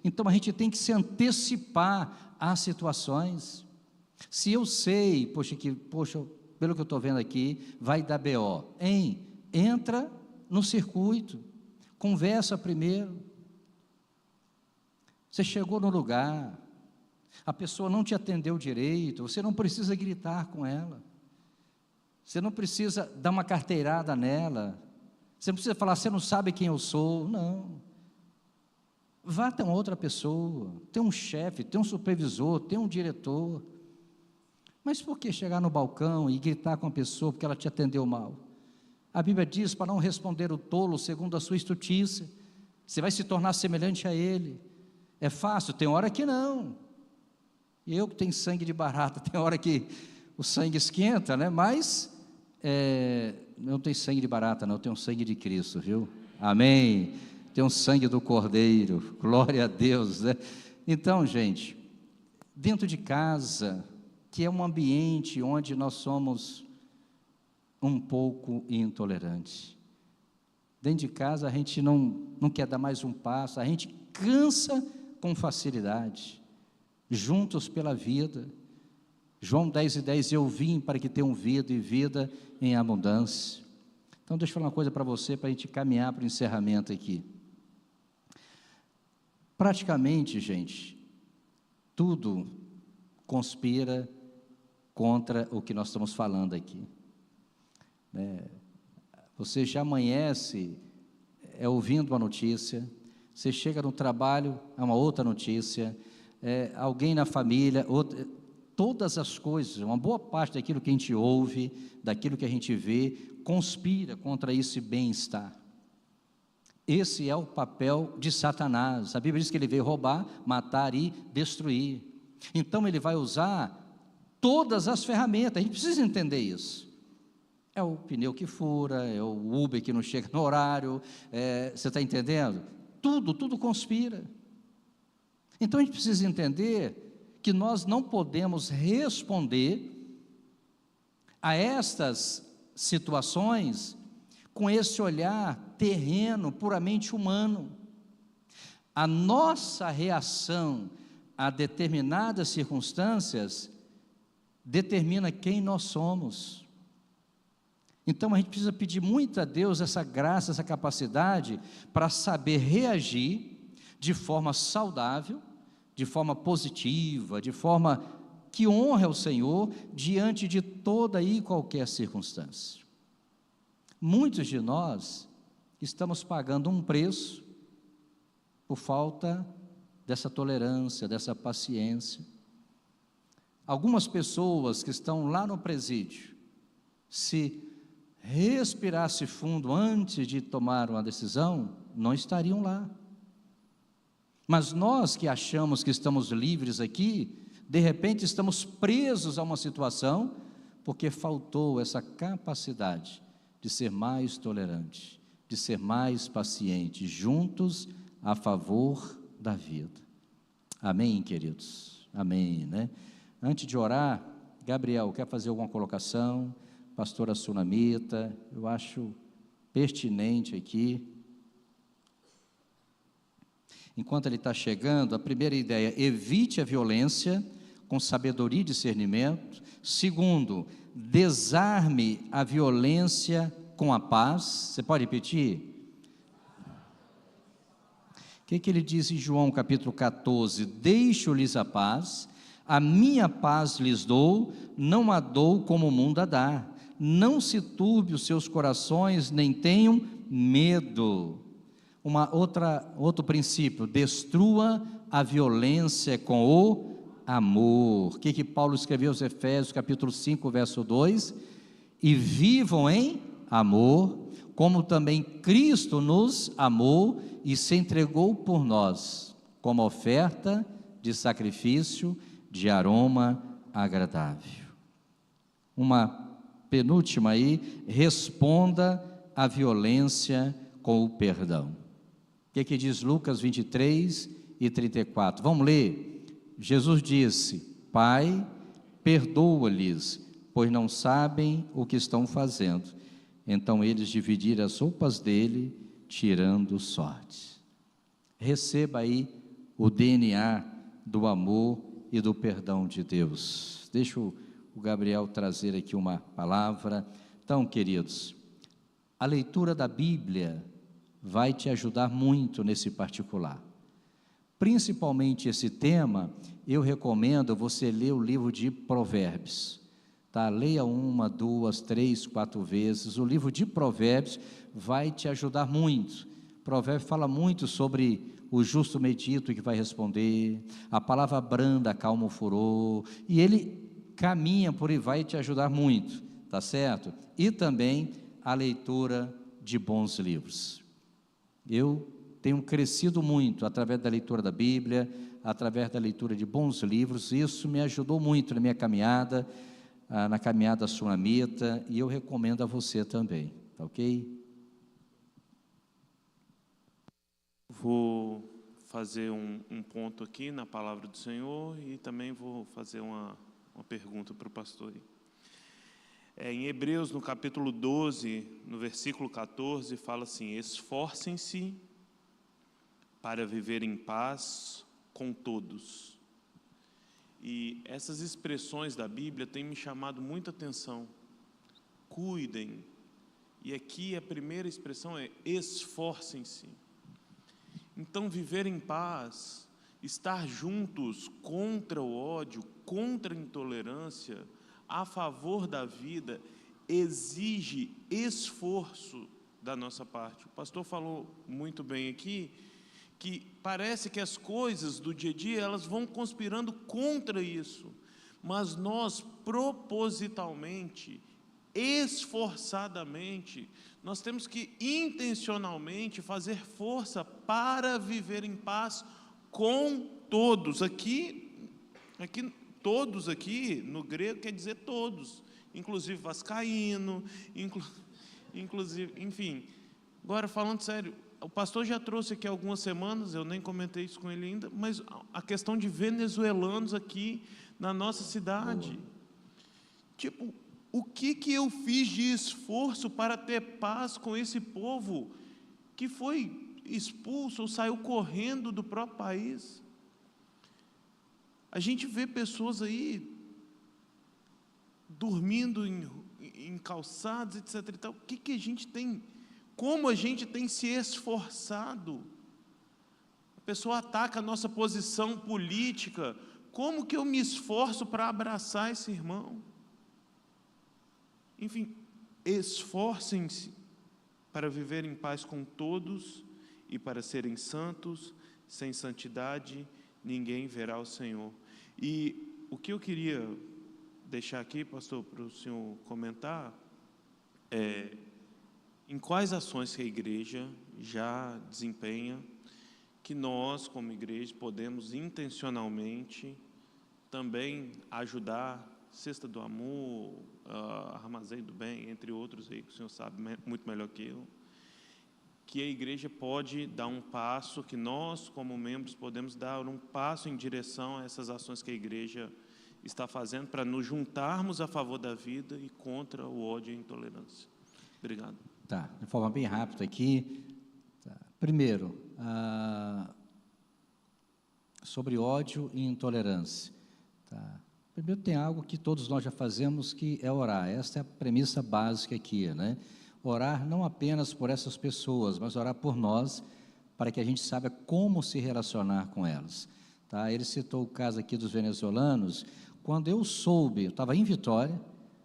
Então a gente tem que se antecipar às situações. Se eu sei, poxa, pelo que eu estou vendo aqui, vai dar BO, entra no circuito, conversa primeiro. Você chegou no lugar, a pessoa não te atendeu direito, você não precisa gritar com ela, você não precisa dar uma carteirada nela, você não precisa falar, você não sabe quem eu sou, não. Vá até uma outra pessoa, tem um chefe, tem um supervisor, tem um diretor. Mas por que chegar no balcão e gritar com a pessoa porque ela te atendeu mal? A Bíblia diz para não responder o tolo segundo a sua estultícia. Você vai se tornar semelhante a Ele. É fácil? Tem hora que não. Eu que tenho sangue de barata, tem hora que o sangue esquenta, né? Mas não tem sangue de barata, não, eu tenho sangue de Cristo, viu? Amém. Tenho sangue do Cordeiro, glória a Deus, né? Então, gente, dentro de casa, que é um ambiente onde nós somos um pouco intolerantes. Dentro de casa a gente não quer dar mais um passo, a gente cansa com facilidade. Juntos pela vida. João 10:10, eu vim para que tenham vida e vida em abundância. Então deixa eu falar uma coisa para você, para a gente caminhar para o encerramento aqui. Praticamente, gente, tudo conspira contra o que nós estamos falando aqui. Você já amanhece ouvindo uma notícia, você chega no trabalho, é uma outra notícia, alguém na família, todas as coisas, uma boa parte daquilo que a gente ouve, daquilo que a gente vê, conspira contra esse bem-estar. Esse é o papel de Satanás. A Bíblia diz que ele veio roubar, matar e destruir. Então ele vai usar todas as ferramentas, a gente precisa entender isso. É o pneu que fura, é o Uber que não chega no horário, você está entendendo? Tudo conspira. Então a gente precisa entender que nós não podemos responder a estas situações com esse olhar terreno, puramente humano. A nossa reação a determinadas circunstâncias determina quem nós somos. Então a gente precisa pedir muito a Deus essa graça, essa capacidade para saber reagir de forma saudável, de forma positiva, de forma que honre ao Senhor diante de toda e qualquer circunstância. Muitos de nós estamos pagando um preço por falta dessa tolerância, dessa paciência. Algumas pessoas que estão lá no presídio, se respirasse fundo antes de tomar uma decisão, não estariam lá. Mas nós que achamos que estamos livres aqui, de repente estamos presos a uma situação, porque faltou essa capacidade de ser mais tolerante, de ser mais paciente, juntos a favor da vida. Amém, queridos? Amém, né? Antes de orar, Gabriel, quer fazer alguma colocação? Pastora Sunamita, eu acho pertinente aqui. Enquanto ele está chegando, a primeira ideia, evite a violência com sabedoria e discernimento. Segundo, desarme a violência com a paz. Você pode repetir? O que ele diz em João capítulo 14? Deixo-lhes a paz, a minha paz lhes dou, não a dou como o mundo a dá. Não se turbe os seus corações, nem tenham medo. Outro princípio, destrua a violência com o amor. O que Paulo escreveu aos Efésios, capítulo 5, verso 2? E vivam em amor, como também Cristo nos amou e se entregou por nós, como oferta de sacrifício de aroma agradável. Uma penúltima aí, responda à violência com o perdão. O que diz Lucas 23 e 34? Vamos ler. Jesus disse: Pai, perdoa-lhes, pois não sabem o que estão fazendo. Então eles dividiram as roupas dele, tirando sorte. Receba aí o DNA do amor e do perdão de Deus. Deixa o Gabriel trazer aqui uma palavra. Então, queridos, a leitura da Bíblia vai te ajudar muito nesse particular. Principalmente esse tema, eu recomendo você ler o livro de Provérbios. Tá? Leia 1, 2, 3, 4 vezes. O livro de Provérbios vai te ajudar muito. Provérbios fala muito sobre o justo medita o que vai responder, a palavra branda acalma o furor, e ele caminha por aí, vai te ajudar muito, tá certo? E também a leitura de bons livros. Eu tenho crescido muito através da leitura da Bíblia, através da leitura de bons livros. Isso me ajudou muito na minha caminhada, na caminhada sunamita, e eu recomendo a você também, tá ok? Vou fazer um ponto aqui na palavra do Senhor e também vou fazer uma pergunta para o pastor. Em Hebreus, no capítulo 12, no versículo 14, fala assim: esforcem-se para viver em paz com todos. E essas expressões da Bíblia têm me chamado muita atenção. Cuidem. E aqui a primeira expressão é esforcem-se. Então, viver em paz, estar juntos contra o ódio, contra a intolerância, a favor da vida, exige esforço da nossa parte. O pastor falou muito bem aqui, que parece que as coisas do dia a dia, elas vão conspirando contra isso, mas nós propositalmente, esforçadamente, nós temos que intencionalmente fazer força para viver em paz com todos. Aqui todos aqui, no grego quer dizer todos, inclusive vascaíno, inclusive, enfim. Agora, falando sério, o pastor já trouxe aqui algumas semanas, eu nem comentei isso com ele ainda, mas a questão de venezuelanos aqui na nossa cidade. Tipo, o que eu fiz de esforço para ter paz com esse povo que foi expulso ou saiu correndo do próprio país? A gente vê pessoas aí dormindo em calçados, etc. E tal. O que a gente tem? Como a gente tem se esforçado? A pessoa ataca a nossa posição política. Como que eu me esforço para abraçar esse irmão? Enfim, esforcem-se para viver em paz com todos e para serem santos. Sem santidade, ninguém verá o Senhor. E o que eu queria deixar aqui, pastor, para o senhor comentar, em quais ações que a igreja já desempenha, que nós, como igreja, podemos intencionalmente também ajudar, Cesta do Amor, Armazém do Bem, entre outros aí, que o senhor sabe muito melhor que eu, que a igreja pode dar um passo, que nós, como membros, podemos dar um passo em direção a essas ações que a igreja está fazendo para nos juntarmos a favor da vida e contra o ódio e a intolerância. Obrigado. Tá, de forma bem rápida aqui. Tá. Primeiro, sobre ódio e intolerância. Tá. Primeiro, tem algo que todos nós já fazemos, que é orar. Esta é a premissa básica aqui, né? Orar não apenas por essas pessoas, mas orar por nós, para que a gente saiba como se relacionar com elas. Tá? Ele citou o caso aqui dos venezuelanos. Quando eu soube, eu estava em Vitória,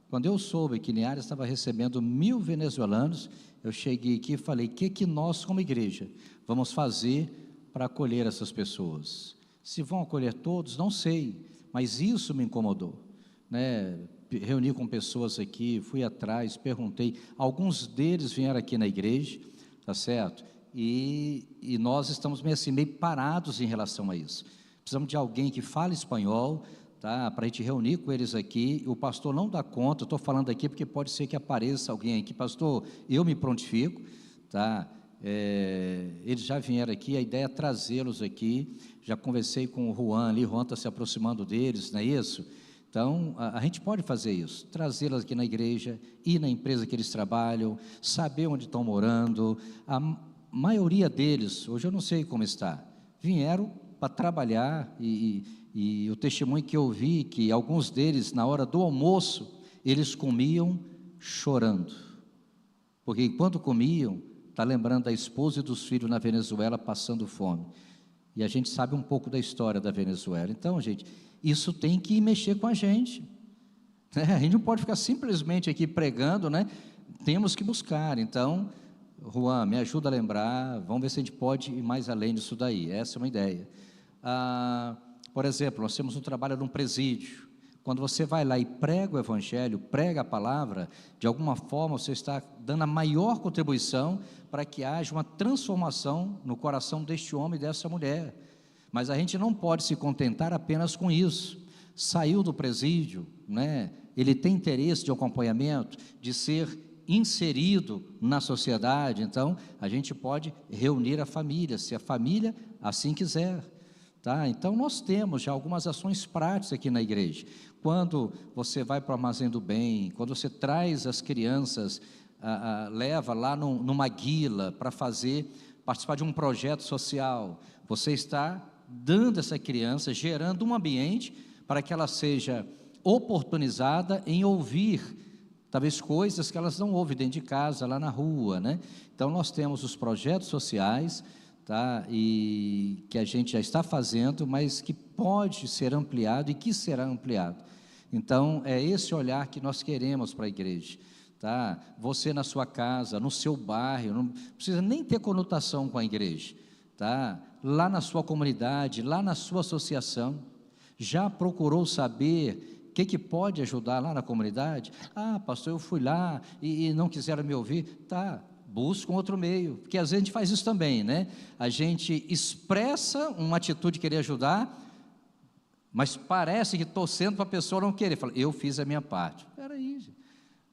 quando eu soube que Linhares estava recebendo 1.000 venezuelanos, eu cheguei aqui e falei: o que nós, como igreja, vamos fazer para acolher essas pessoas? Se vão acolher todos, não sei, mas isso me incomodou, né? Reuni com pessoas aqui, fui atrás, perguntei, alguns deles vieram aqui na igreja, tá certo? E nós estamos meio parados em relação a isso. Precisamos de alguém que fale espanhol, tá? Para a gente reunir com eles aqui. O pastor não dá conta, eu estou falando aqui porque pode ser que apareça alguém aqui. Pastor, eu me prontifico, tá? Eles já vieram aqui, a ideia é trazê-los aqui. Já conversei com o Juan ali, o Juan está se aproximando deles, não é isso? Então, a gente pode fazer isso, trazê-los aqui na igreja, ir na empresa que eles trabalham, saber onde estão morando. A maioria deles, hoje eu não sei como está, vieram para trabalhar, e o testemunho que eu vi, que alguns deles, na hora do almoço, eles comiam chorando, porque enquanto comiam, está lembrando da esposa e dos filhos na Venezuela passando fome, e a gente sabe um pouco da história da Venezuela. Então, gente, isso tem que mexer com a gente, né? A gente não pode ficar simplesmente aqui pregando, né? Temos que buscar. Então, Juan, me ajuda a lembrar, vamos ver se a gente pode ir mais além disso daí. Essa é uma ideia. Por exemplo, nós temos um trabalho num presídio. Quando você vai lá e prega o evangelho, prega a palavra, de alguma forma você está dando a maior contribuição para que haja uma transformação no coração deste homem e dessa mulher. Mas a gente não pode se contentar apenas com isso. Saiu do presídio, né? Ele tem interesse de acompanhamento, de ser inserido na sociedade, então a gente pode reunir a família, se a família assim quiser, tá? Então nós temos já algumas ações práticas aqui na igreja. Quando você vai para o Armazém do Bem, quando você traz as crianças, leva lá numa guila para participar de um projeto social, você está dando essa criança, gerando um ambiente para que ela seja oportunizada em ouvir, talvez coisas que elas não ouvem dentro de casa, lá na rua, né? Então nós temos os projetos sociais, tá? E que a gente já está fazendo, mas que pode ser ampliado e que será ampliado. Então é esse olhar que nós queremos para a igreja, tá? Você na sua casa, no seu bairro, não precisa nem ter conotação com a igreja, tá? Lá na sua comunidade, lá na sua associação, já procurou saber o que pode ajudar lá na comunidade? Ah, pastor, eu fui lá e não quiseram me ouvir. Tá, busca um outro meio, porque às vezes a gente faz isso também, né? A gente expressa uma atitude de querer ajudar, mas parece que torcendo para a pessoa não querer. Fala, eu fiz a minha parte. Espera aí, gente.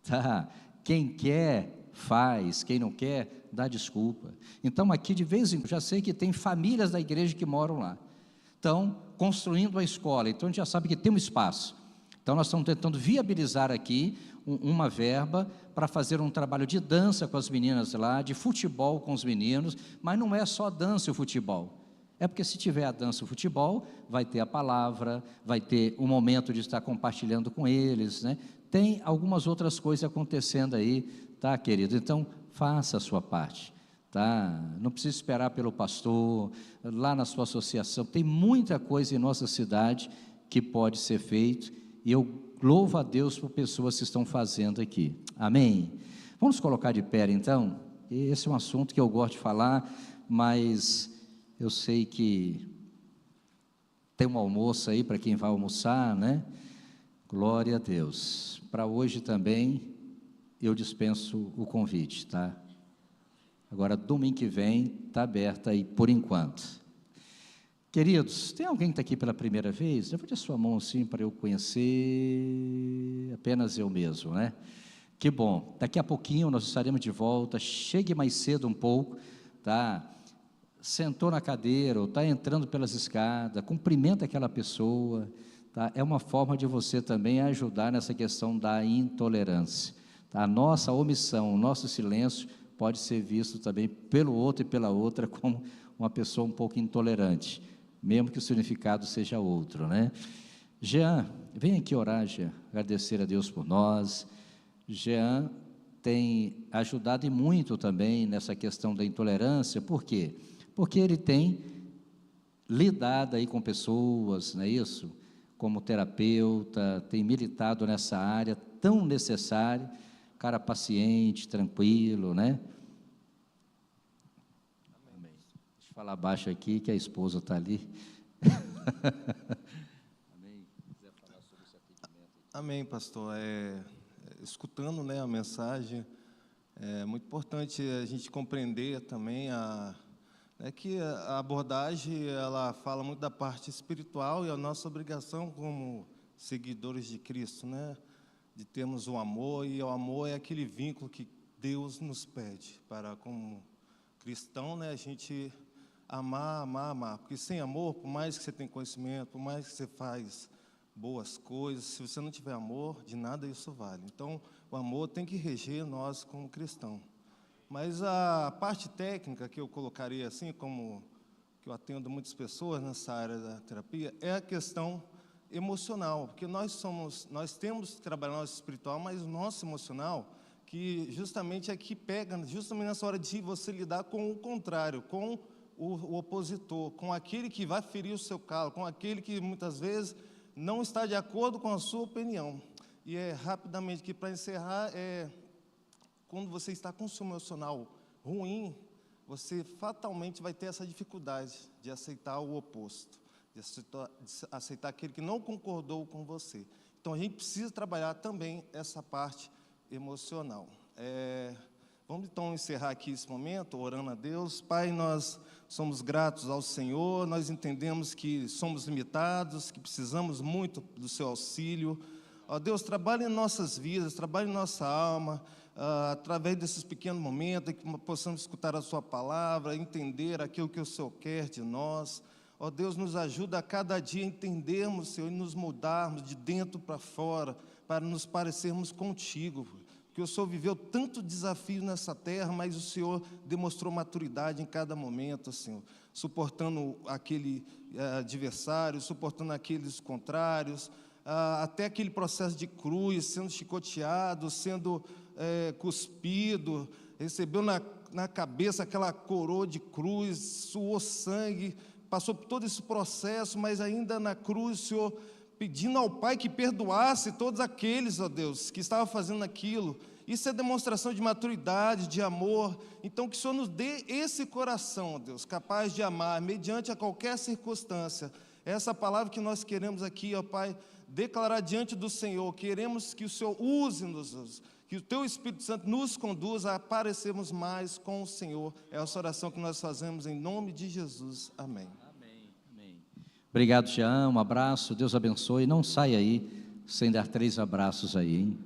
Tá, quem quer, faz, quem não quer, dá desculpa. Então aqui de vez em quando, já sei que tem famílias da igreja que moram lá, estão construindo a escola, então a gente já sabe que tem um espaço. Então nós estamos tentando viabilizar aqui uma verba para fazer um trabalho de dança com as meninas lá, de futebol com os meninos, mas não é só dança e futebol, é porque se tiver a dança e o futebol, vai ter a palavra, vai ter um momento de estar compartilhando com eles, né? Tem algumas outras coisas acontecendo aí, tá, querido? Então faça a sua parte, tá? Não precisa esperar pelo pastor, lá na sua associação, tem muita coisa em nossa cidade que pode ser feito, e eu louvo a Deus por pessoas que estão fazendo aqui, amém? Vamos colocar de pé então. Esse é um assunto que eu gosto de falar, mas eu sei que tem um almoço aí para quem vai almoçar, né? Glória a Deus. Para hoje também eu dispenso o convite, tá? Agora domingo que vem está aberta aí por enquanto. Queridos, tem alguém que está aqui pela primeira vez? Levante a sua mão assim para eu conhecer, apenas eu mesmo, né? Que bom, daqui a pouquinho nós estaremos de volta, chegue mais cedo um pouco, tá? Sentou na cadeira ou está entrando pelas escadas, cumprimenta aquela pessoa, tá? É uma forma de você também ajudar nessa questão da intolerância, tá? A nossa omissão, o nosso silêncio pode ser visto também pelo outro e pela outra como uma pessoa um pouco intolerante, mesmo que o significado seja outro, né? Jean, vem aqui orar, Jean, agradecer a Deus por nós. Jean tem ajudado e muito também nessa questão da intolerância, por quê? Porque ele tem lidado aí com pessoas, não é isso? Como terapeuta, tem militado nessa área tão necessária, cara paciente, tranquilo, né? Falar baixo aqui, que a esposa está ali. Amém. Quiser falar sobre esse atendimento? Amém, pastor. Escutando, né, a mensagem, é muito importante a gente compreender também que a abordagem ela fala muito da parte espiritual e a nossa obrigação como seguidores de Cristo, né, de termos o amor, e o amor é aquele vínculo que Deus nos pede para, como cristão, né, a gente amar, porque sem amor, por mais que você tenha conhecimento, por mais que você faz boas coisas, se você não tiver amor, de nada isso vale. Então, o amor tem que reger nós como cristão. Mas a parte técnica que eu colocaria assim, como que eu atendo muitas pessoas nessa área da terapia, é a questão emocional, porque nós temos que trabalhar o nosso espiritual, mas o nosso emocional, que justamente é que pega, justamente nessa hora de você lidar com o contrário, com o opositor, com aquele que vai ferir o seu calo, com aquele que muitas vezes não está de acordo com a sua opinião. E rapidamente aqui para encerrar, quando você está com o seu emocional ruim, você fatalmente vai ter essa dificuldade de aceitar o oposto, de aceitar aquele que não concordou com você. Então, a gente precisa trabalhar também essa parte emocional. Vamos, então, encerrar aqui esse momento, orando a Deus. Pai, nós somos gratos ao Senhor, nós entendemos que somos limitados, que precisamos muito do seu auxílio. Ó Deus, trabalhe em nossas vidas, trabalhe em nossa alma, através desses pequenos momentos, que possamos escutar a sua palavra, entender aquilo que o Senhor quer de nós. Ó Deus, nos ajuda a cada dia a entendermos, Senhor, e nos mudarmos de dentro para fora, para nos parecermos contigo. Porque o Senhor viveu tanto desafio nessa terra, mas o Senhor demonstrou maturidade em cada momento, Senhor, suportando aquele adversário, suportando aqueles contrários, até aquele processo de cruz, sendo chicoteado, sendo cuspido, recebeu na cabeça aquela coroa de cruz, suou sangue, passou por todo esse processo, mas ainda na cruz, o Senhor pedindo ao Pai que perdoasse todos aqueles, ó Deus, que estavam fazendo aquilo. Isso é demonstração de maturidade, de amor. Então, que o Senhor nos dê esse coração, ó Deus, capaz de amar, mediante a qualquer circunstância. Essa palavra que nós queremos aqui, ó Pai, declarar diante do Senhor. Queremos que o Senhor use-nos, que o Teu Espírito Santo nos conduza a parecermos mais com o Senhor. É essa oração que nós fazemos em nome de Jesus. Amém. Obrigado, Jean, um abraço, Deus abençoe. Não saia aí sem dar 3 abraços aí, hein?